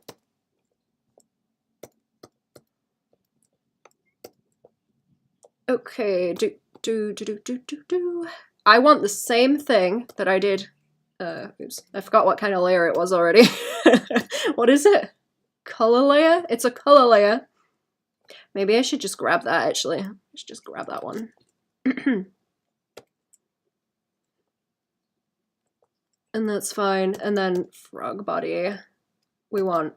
Okay, I want the same thing that I did. Oops, I forgot what kind of layer it was already. What is it? Color layer? It's a color layer. Maybe I should just grab that, actually. I should just grab that one. And that's fine. And then frog body. We want...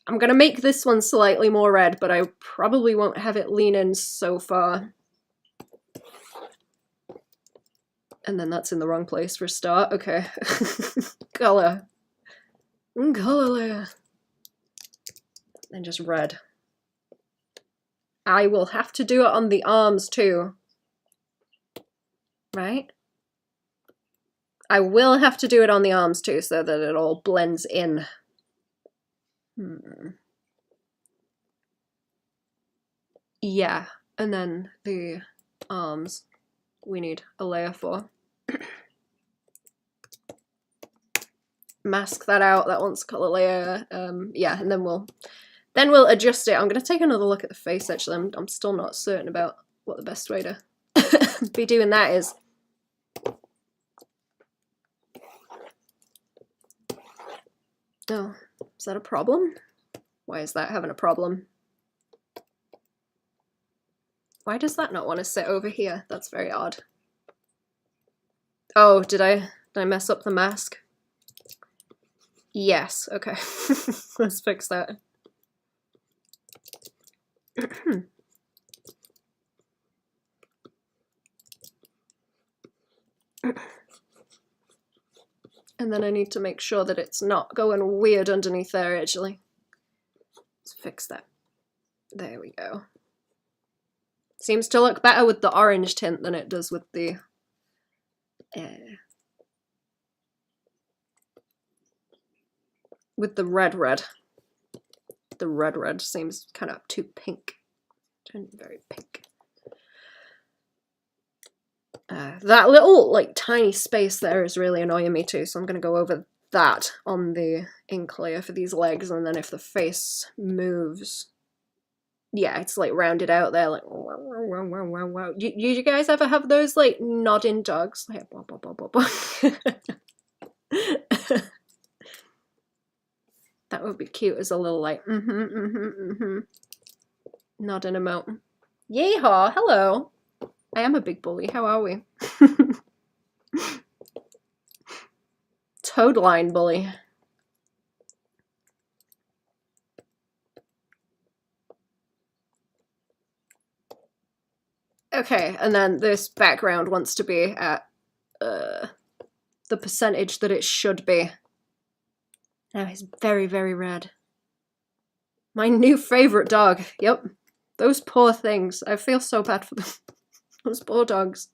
I'm gonna make this one slightly more red, but I probably won't have it lean in so far. And then that's in the wrong place for a start. Okay. Color. Color layer. And just red. I will have to do it on the arms too. Right? I will have to do it on the arms too so that it all blends in. Yeah, and then the arms we need a layer for. Mask that out, that one's color layer. Yeah, and then we'll adjust it. I'm gonna take another look at the face actually. I'm still not certain about what the best way to be doing that is. Oh, is that a problem? Why is that having a problem? Why does that not want to sit over here? That's very odd. Oh, did I mess up the mask? Yes, okay. Let's fix that. And then I need to make sure that it's not going weird underneath there, actually. Let's fix that. There we go. Seems to look better with the orange tint than it does with the... with the red. The red seems kind of too pink. Very pink. That little, like, tiny space there is really annoying me too, so I'm going to go over that on the ink layer for these legs, and then if the face moves... Yeah, it's, like, rounded out there, like... Wow, wow, wow, wow, wow. You guys ever have those, like, nodding dogs? Like, blah, blah, blah, blah, blah. That would be cute as a little, like, nodding emote. Yeehaw, hello! I am a big bully, how are we? Toad line bully. Okay, and then this background wants to be at the percentage that it should be. Now he's very, very red. My new favourite dog. Yep. Those poor things. I feel so bad for them. Those poor dogs.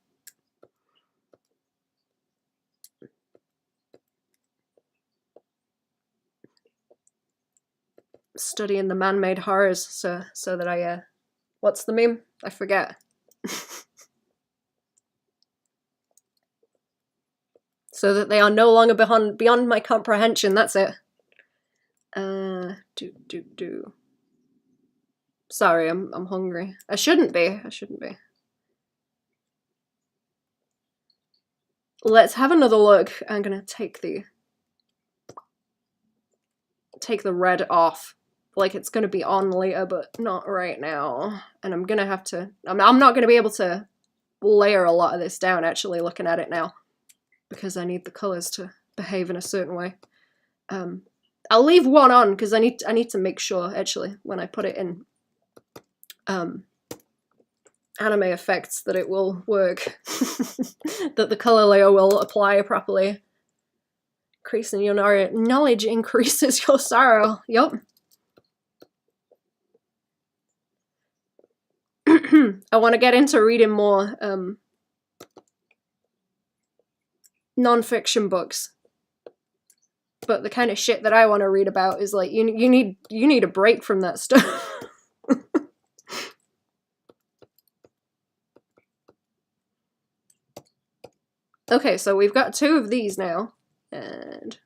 Studying the man-made horrors so that I, what's the meme? I forget. So that they are no longer beyond my comprehension, that's it. Sorry, I'm hungry. I shouldn't be. Let's have another look. I'm gonna take the red off. Like it's gonna be on later, but not right now. And I'm gonna have to... I'm not gonna be able to layer a lot of this down, actually, looking at it now. Because I need the colours to behave in a certain way. I'll leave one on, because I need to make sure, actually, when I put it in anime effects, that it will work. That the colour layer will apply properly. Increasing your knowledge increases your sorrow. Yup. I want to get into reading more non-fiction books. But the kind of shit that I want to read about is like, you need a break from that stuff. Okay, so we've got 2 of these now, and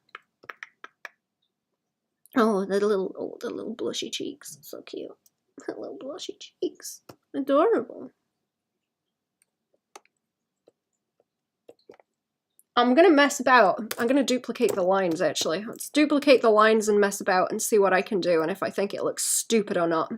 oh, the little blushy cheeks, so cute. The little blushy cheeks, adorable. I'm gonna mess about. I'm gonna duplicate the lines, actually. Let's duplicate the lines and mess about and see what I can do, and if I think it looks stupid or not.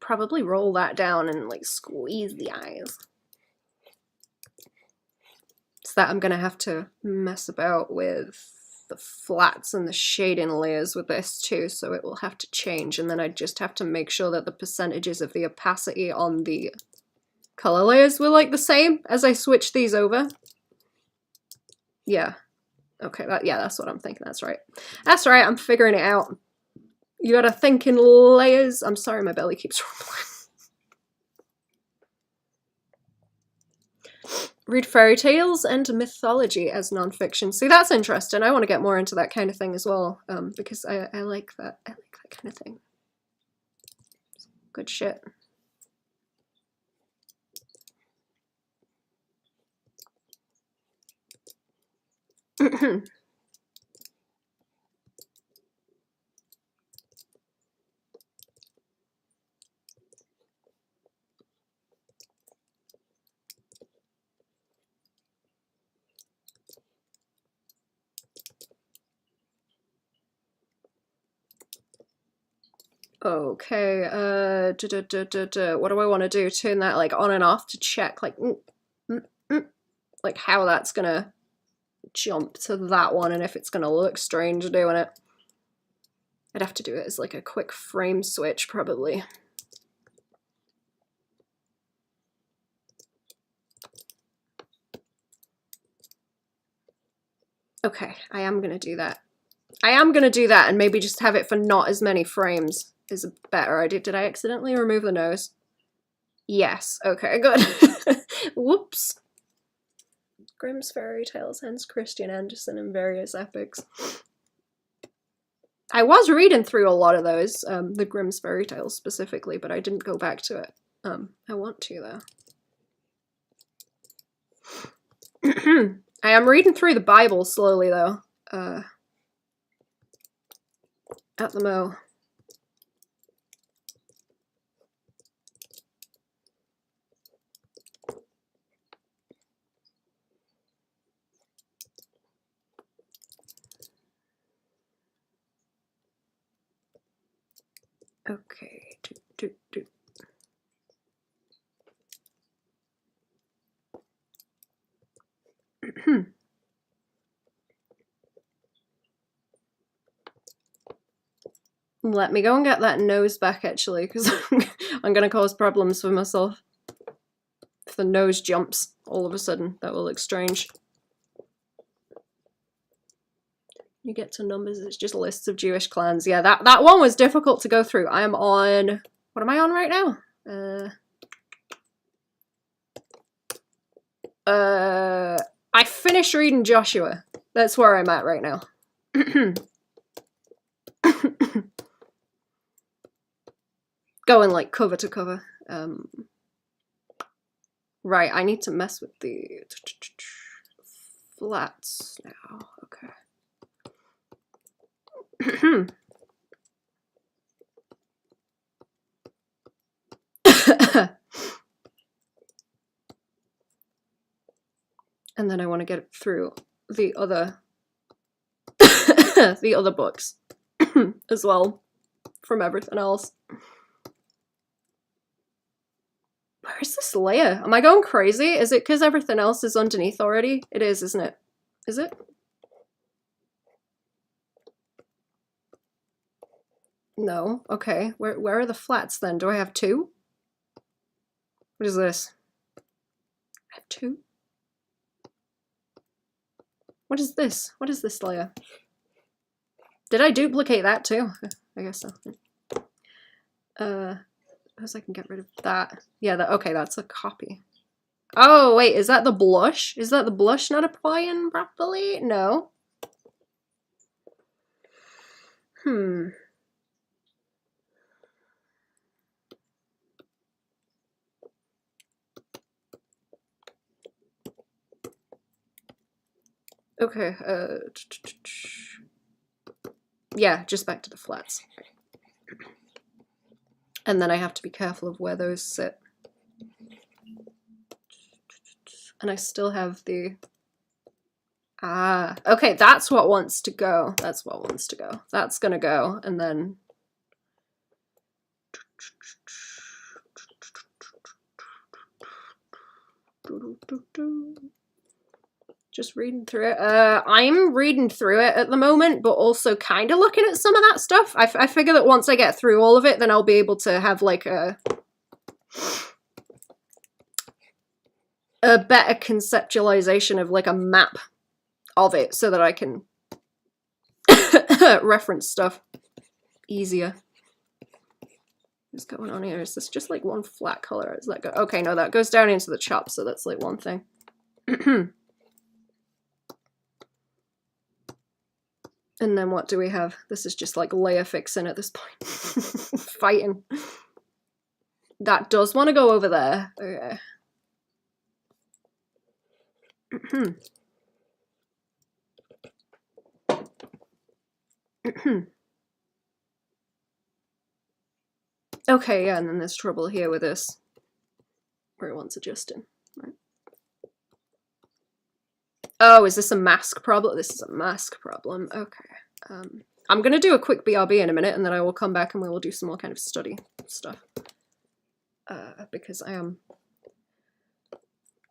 Probably roll that down and like squeeze the eyes. So that I'm gonna have to mess about with the flats and the shading layers with this too, so it will have to change, and then I just have to make sure that the percentages of the opacity on the color layers were like the same as I switch these over. Yeah. Okay, that's what I'm thinking. That's right. That's right, I'm figuring it out. You gotta think in layers. I'm sorry, my belly keeps rumbling. Read fairy tales and mythology as non-fiction. See, that's interesting. I want to get more into that kind of thing as well, because I like that. I like that kind of thing. Good shit. Okay, what do I want to do? Turn that like on and off to check like like how that's gonna jump to that one and if it's gonna look strange doing it. I'd have to do it as like a quick frame switch probably. Okay, I am gonna do that. I am gonna do that and maybe just have it for not as many frames is a better idea. Did I accidentally remove the nose? Yes, okay, good. Whoops. Grimm's Fairy Tales, Hans Christian Andersen, and various epics. I was reading through a lot of those, the Grimm's Fairy Tales specifically, but I didn't go back to it. I want to, though. I am reading through the Bible slowly, though. At the mo. Okay. Let me go and get that nose back, actually, because I'm going to cause problems for myself. If the nose jumps all of a sudden, that will look strange. You get to numbers, it's just lists of Jewish clans. Yeah, that one was difficult to go through. I am on... What am I on right now? I finished reading Joshua. That's where I'm at right now. Going like cover to cover. Right, I need to mess with the flats now. Okay. And then I want to get through the other the other books as well from everything else. Where's this layer? Am I going crazy? Is it because everything else is underneath already? It is, isn't it? Is it? No. Okay. Where are the flats then? Do I have two? What is this? I have two? What is this? What is this layer? Did I duplicate that too? I guess so. Suppose I can get rid of that. Yeah, okay, that's a copy. Oh, wait, is that the blush? Is that the blush not applying properly? No. Okay, yeah, just back to the flats. And then I have to be careful of where those sit. And I still have the... Ah, okay, that's what wants to go. That's what wants to go. That's gonna go, and then... Just reading through it. I'm reading through it at the moment, but also kind of looking at some of that stuff. I figure that once I get through all of it, then I'll be able to have like a better conceptualization of like a map of it so that I can reference stuff easier. What's going on here? Is this just like one flat color? Is that go? Okay, no, that goes down into the chop, so that's like one thing. And then what do we have? This is just like layer fixing at this point. Fighting. That does want to go over there. Okay. Okay, yeah, and then there's trouble here with this. Where it wants adjusting. Right. Oh, is this a mask problem? This is a mask problem. Okay. I'm going to do a quick BRB in a minute, and then I will come back and we will do some more kind of study stuff. Because I am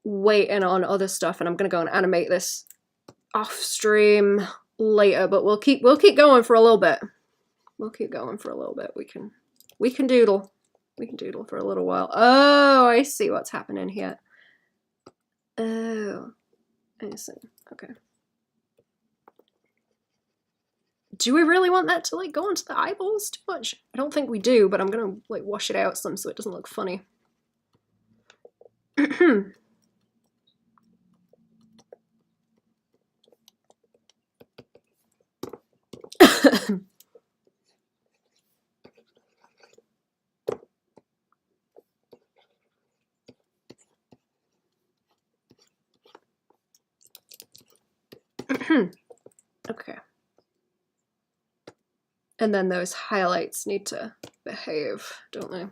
waiting on other stuff, and I'm going to go and animate this off stream later, but we'll keep going for a little bit. We'll keep going for a little bit. We can doodle. We can doodle for a little while. Oh, I see what's happening here. Oh, I see. Okay. Do we really want that to like go onto the eyeballs too much? I don't think we do, but I'm gonna like wash it out some so it doesn't look funny. Okay. And then those highlights need to behave, don't they?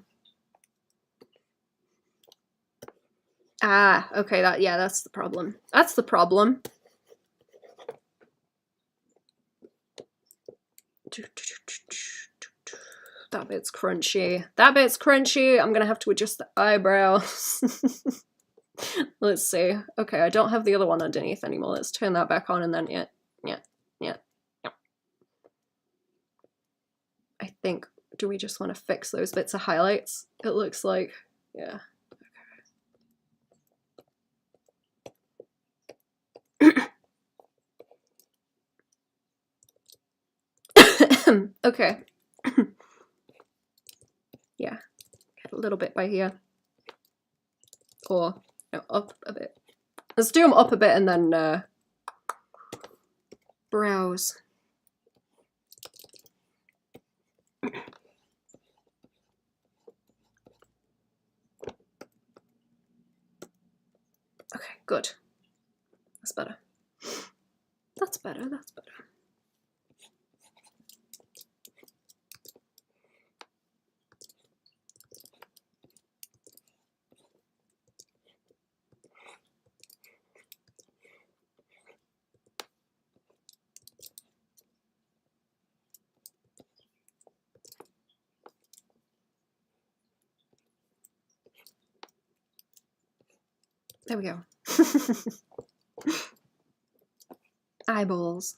Ah, okay, that's the problem. That's the problem. That bit's crunchy. That bit's crunchy. I'm gonna have to adjust the eyebrows. Let's see. Okay, I don't have the other one underneath anymore. Let's turn that back on and then yeah. I think, do we just want to fix those bits of highlights? It looks like, yeah. Okay. Okay. Yeah. Get a little bit by here. Or, no, up a bit. Let's do them up a bit and then brows. Okay, good. That's better. That's better, that's better. There we go. Eyeballs.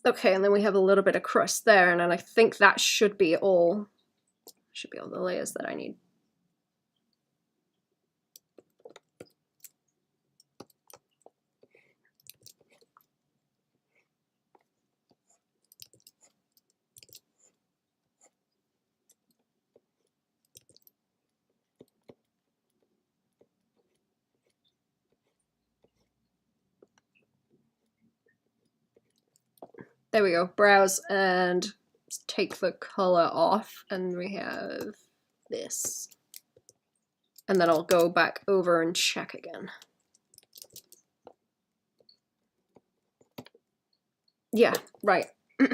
Okay, and then we have a little bit of crust there, and then I think that should be all the layers that I need. There we go, brows, and take the color off, and we have this. And then I'll go back over and check again. Yeah, right. I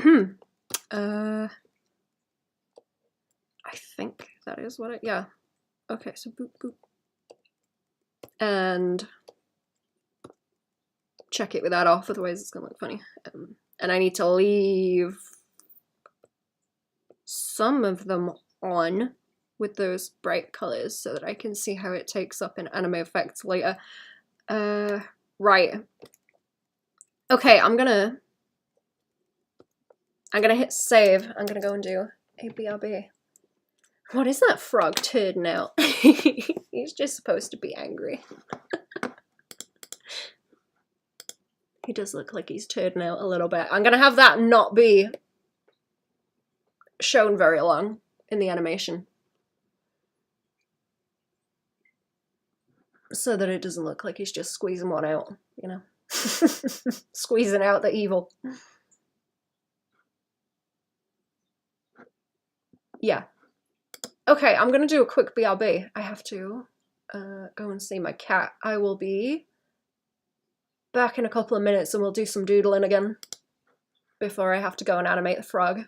think that is what yeah. Okay, so boop, boop. And check it with that off, otherwise it's gonna look funny. And I need to leave some of them on with those bright colors so that I can see how it takes up in anime effects later. Right. Okay, I'm gonna hit save. I'm gonna go and do a BRB. What is that frog turning out? He's just supposed to be angry. He does look like he's turning out a little bit. I'm gonna have that not be shown very long in the animation, so that it doesn't look like he's just squeezing one out, you know? Squeezing out the evil. Yeah. Okay, I'm gonna do a quick BRB. I have to go and see my cat. I will be back in a couple of minutes and we'll do some doodling again before I have to go and animate the frog.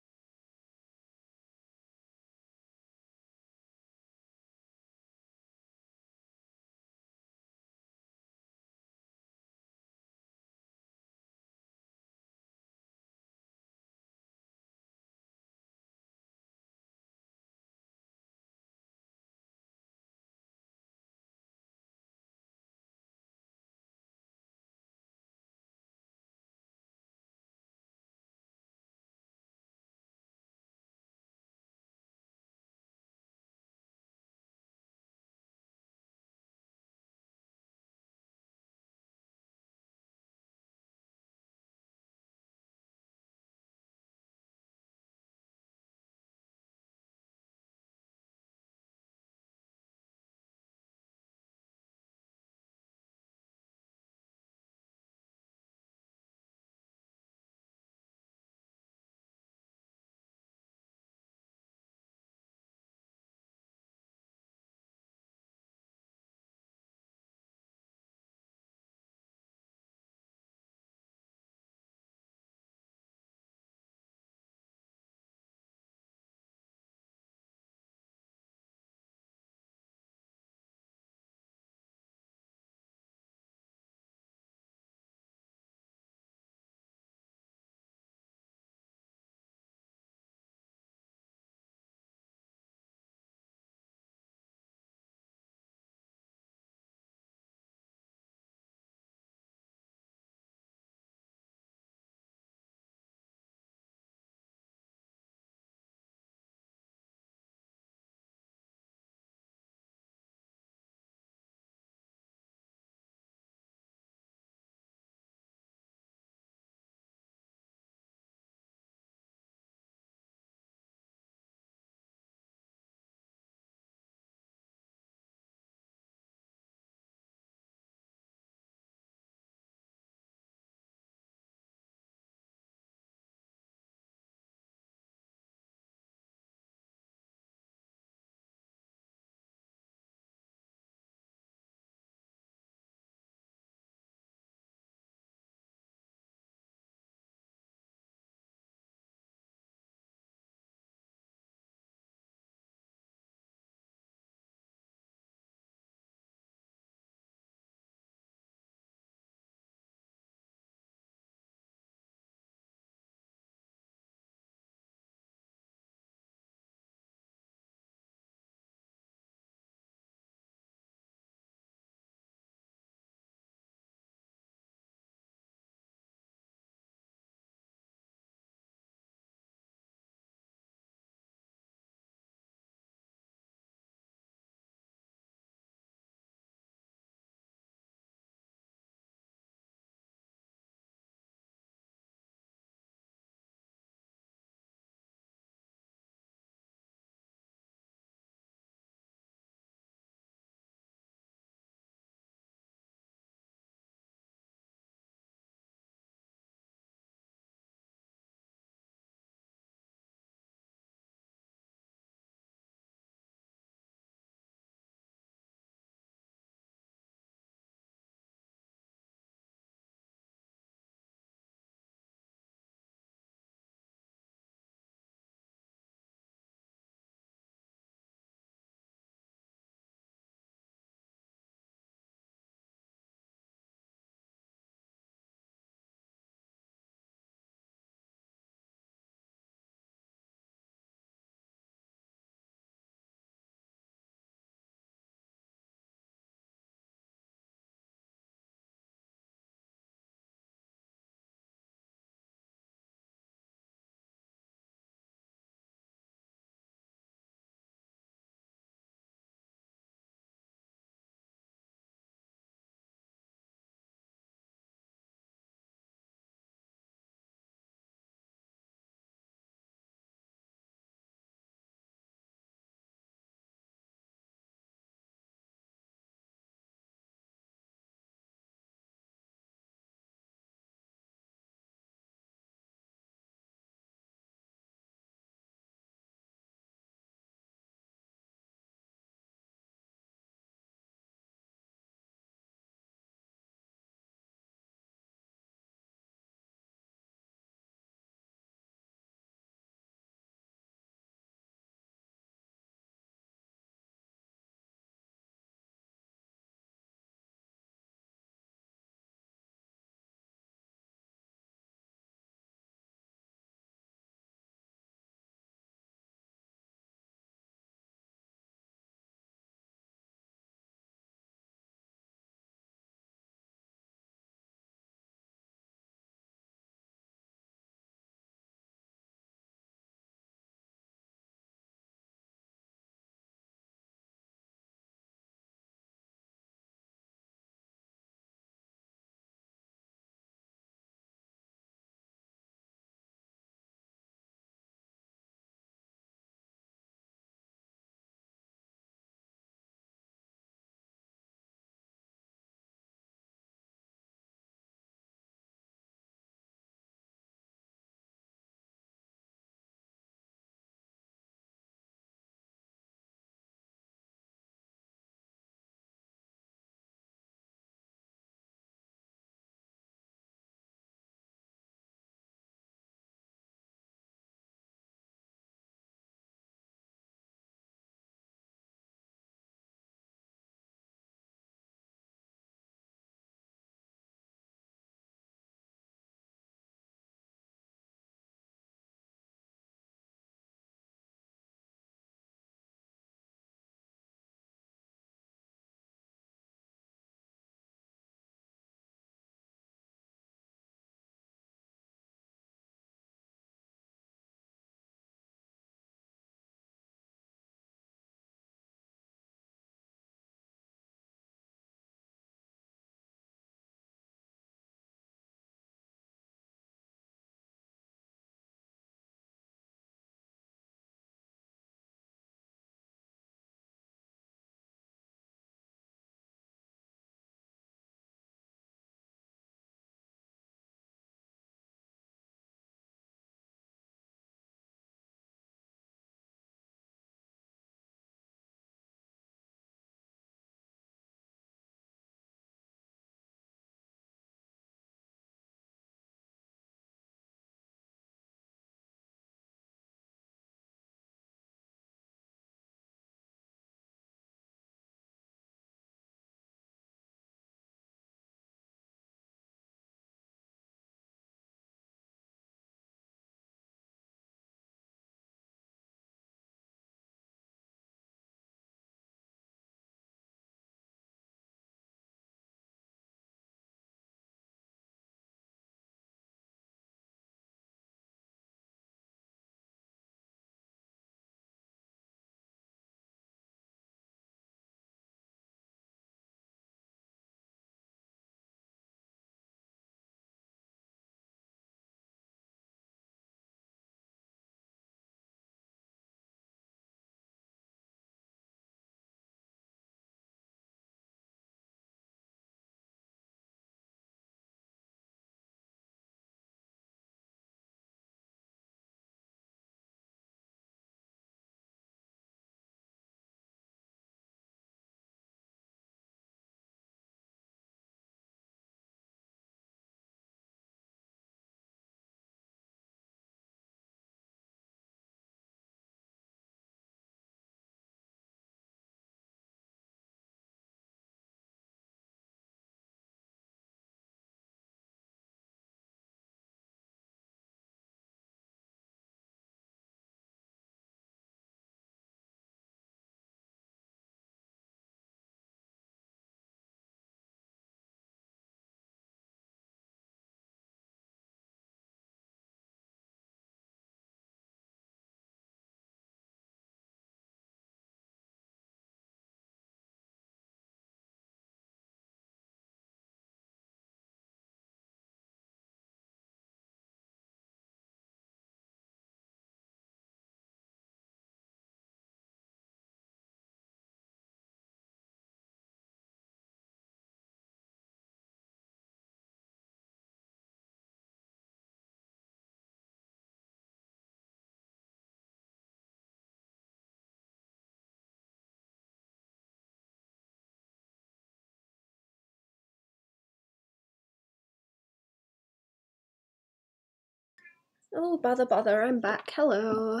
Oh, bother, I'm back. Hello.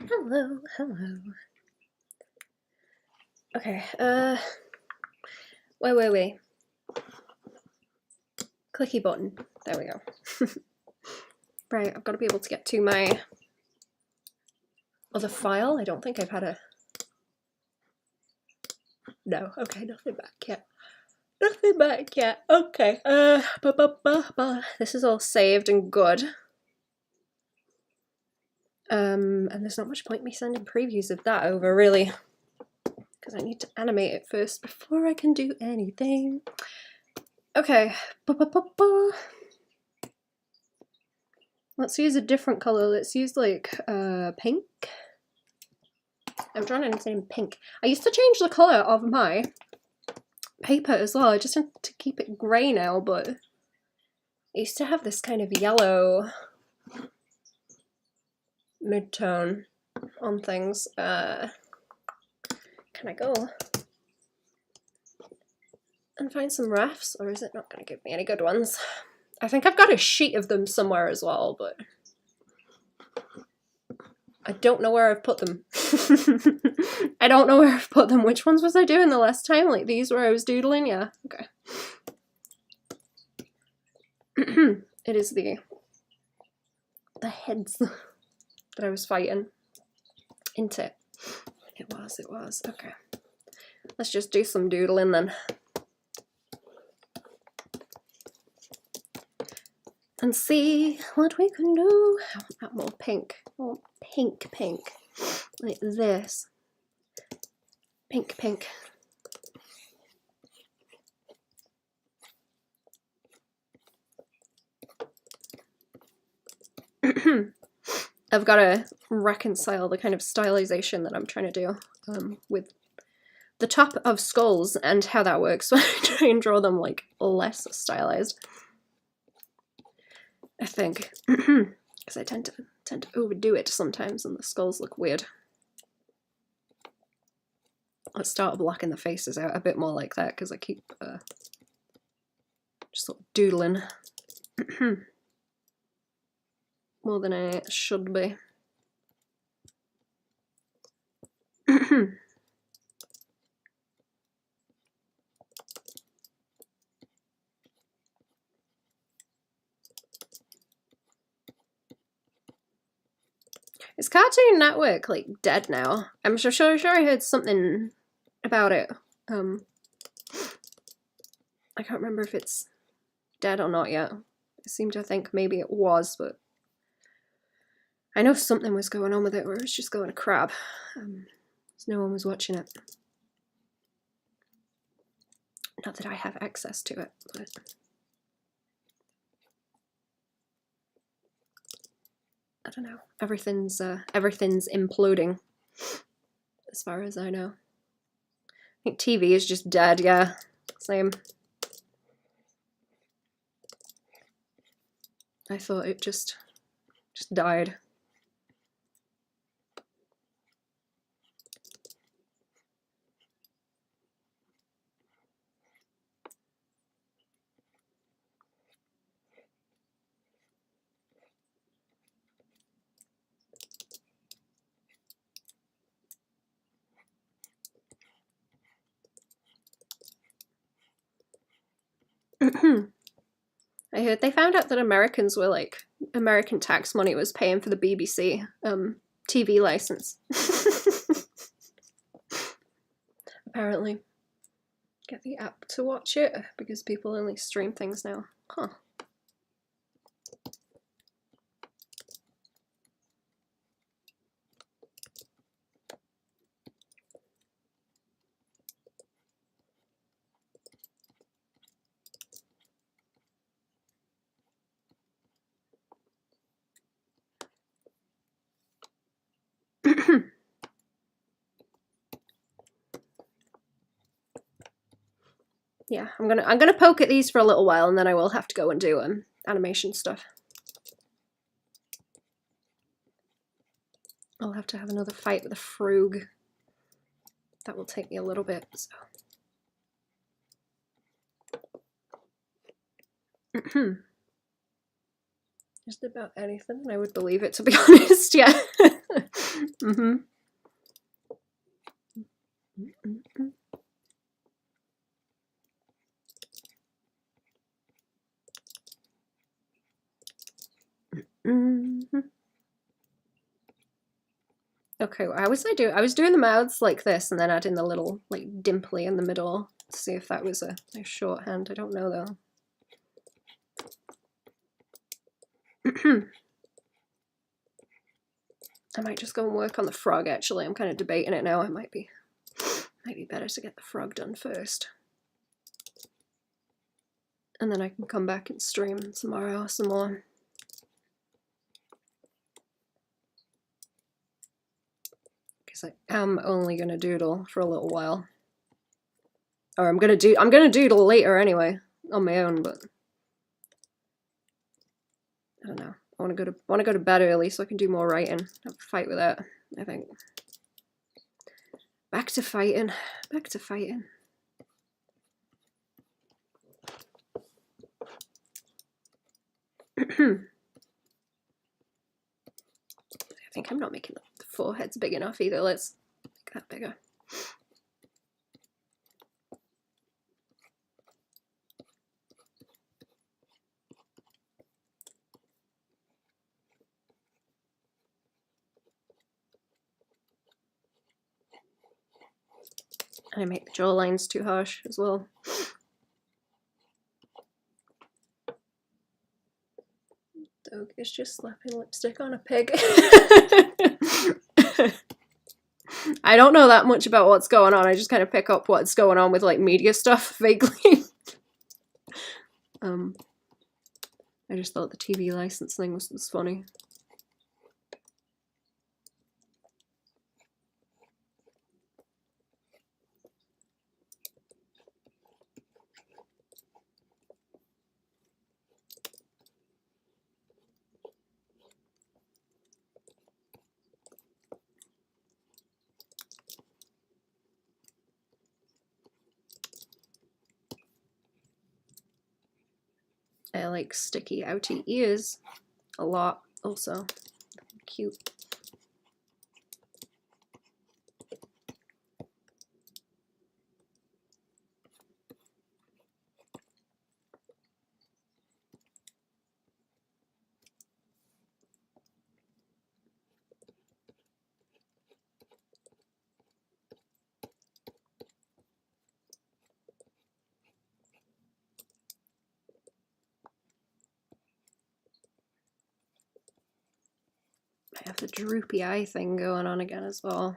Hello. Okay, wait. Clicky button. There we go. Right, I've got to be able to get to my other file. I don't think I've had a... No, okay, nothing back yet. Nothing back yet. Okay, this is all saved and good. And there's not much point me sending previews of that over, really. Because I need to animate it first before I can do anything. Okay. Let's use a different color. Let's use like pink. I'm drawing anything in pink. I used to change the color of my paper as well. I just want to keep it grey now, but I used to have this kind of yellow mid-tone on things. Can I go and find some refs, or is it not going to give me any good ones? I think I've got a sheet of them somewhere as well, but I don't know where I've put them. I don't know where I've put them. Which ones was I doing the last time? Like these where I was doodling? Yeah, okay. It is the heads that I was fighting. Isn't it? It was. Okay. Let's just do some doodling then. And see what we can do. I want that more pink. I want pink. Like this. Pink. I've got to reconcile the kind of stylization that I'm trying to do with the top of skulls and how that works when I try and draw them like less stylized. I think, because I tend to overdo it sometimes, and the skulls look weird. Let's start blocking the faces out a bit more like that, because I keep just sort of doodling more than I should be. Is Cartoon Network like dead now? I'm sure I heard something about it. I can't remember if it's dead or not yet. I seem to think maybe it was, but I know something was going on with it where it was just going to crap. No one was watching it. Not that I have access to it, but I don't know. Everything's imploding, as far as I know. I think TV is just dead. Yeah, same. I thought it just died. I heard they found out that Americans were like, American tax money was paying for the BBC TV license. Apparently. Get the app to watch it, because people only stream things now. Huh. Yeah, I'm gonna poke at these for a little while, and then I will have to go and do animation stuff. I'll have to have another fight with a frog. That will take me a little bit, so. Just about anything, and I would believe it, to be honest, yeah. Mm-hmm. Mm-hmm. Okay, what was I doing? I was doing the mouths like this, and then adding the little, like, dimply in the middle to see if that was a shorthand. I don't know, though. I might just go and work on the frog, actually. I'm kind of debating it now. It might be better to get the frog done first. And then I can come back and stream tomorrow some more. Because I am only gonna doodle for a little while. Or I'm gonna doodle later anyway, on my own, but I don't know. I wanna go to bed early so I can do more writing. Have a fight with that, I think. Back to fighting. Back to fighting. I think I'm not making the foreheads big enough either. Let's make that bigger. And I make the jawlines too harsh as well. Doug is just slapping lipstick on a pig. I don't know that much about what's going on. I just kind of pick up what's going on with, like, media stuff vaguely. I just thought the TV license thing was funny. I like sticky outy ears a lot also. Cute. I have the droopy eye thing going on again as well.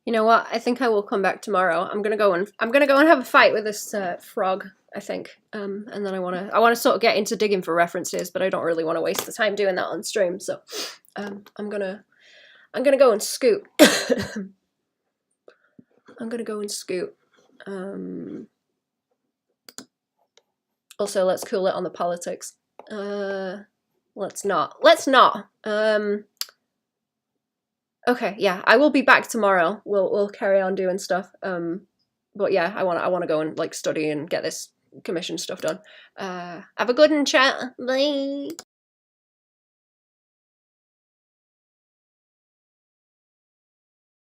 You know what? I think I will come back tomorrow. I'm gonna go and have a fight with this frog, I think. And then I wanna sort of get into digging for references, but I don't really want to waste the time doing that on stream. So I'm gonna go and scoot. I'm gonna go and scoot. Also, let's cool it on the politics. Let's not. Okay, yeah, I will be back tomorrow. We'll carry on doing stuff. But yeah, I wanna go and, like, study and get this commission stuff done. Have a good one, chat. Bye.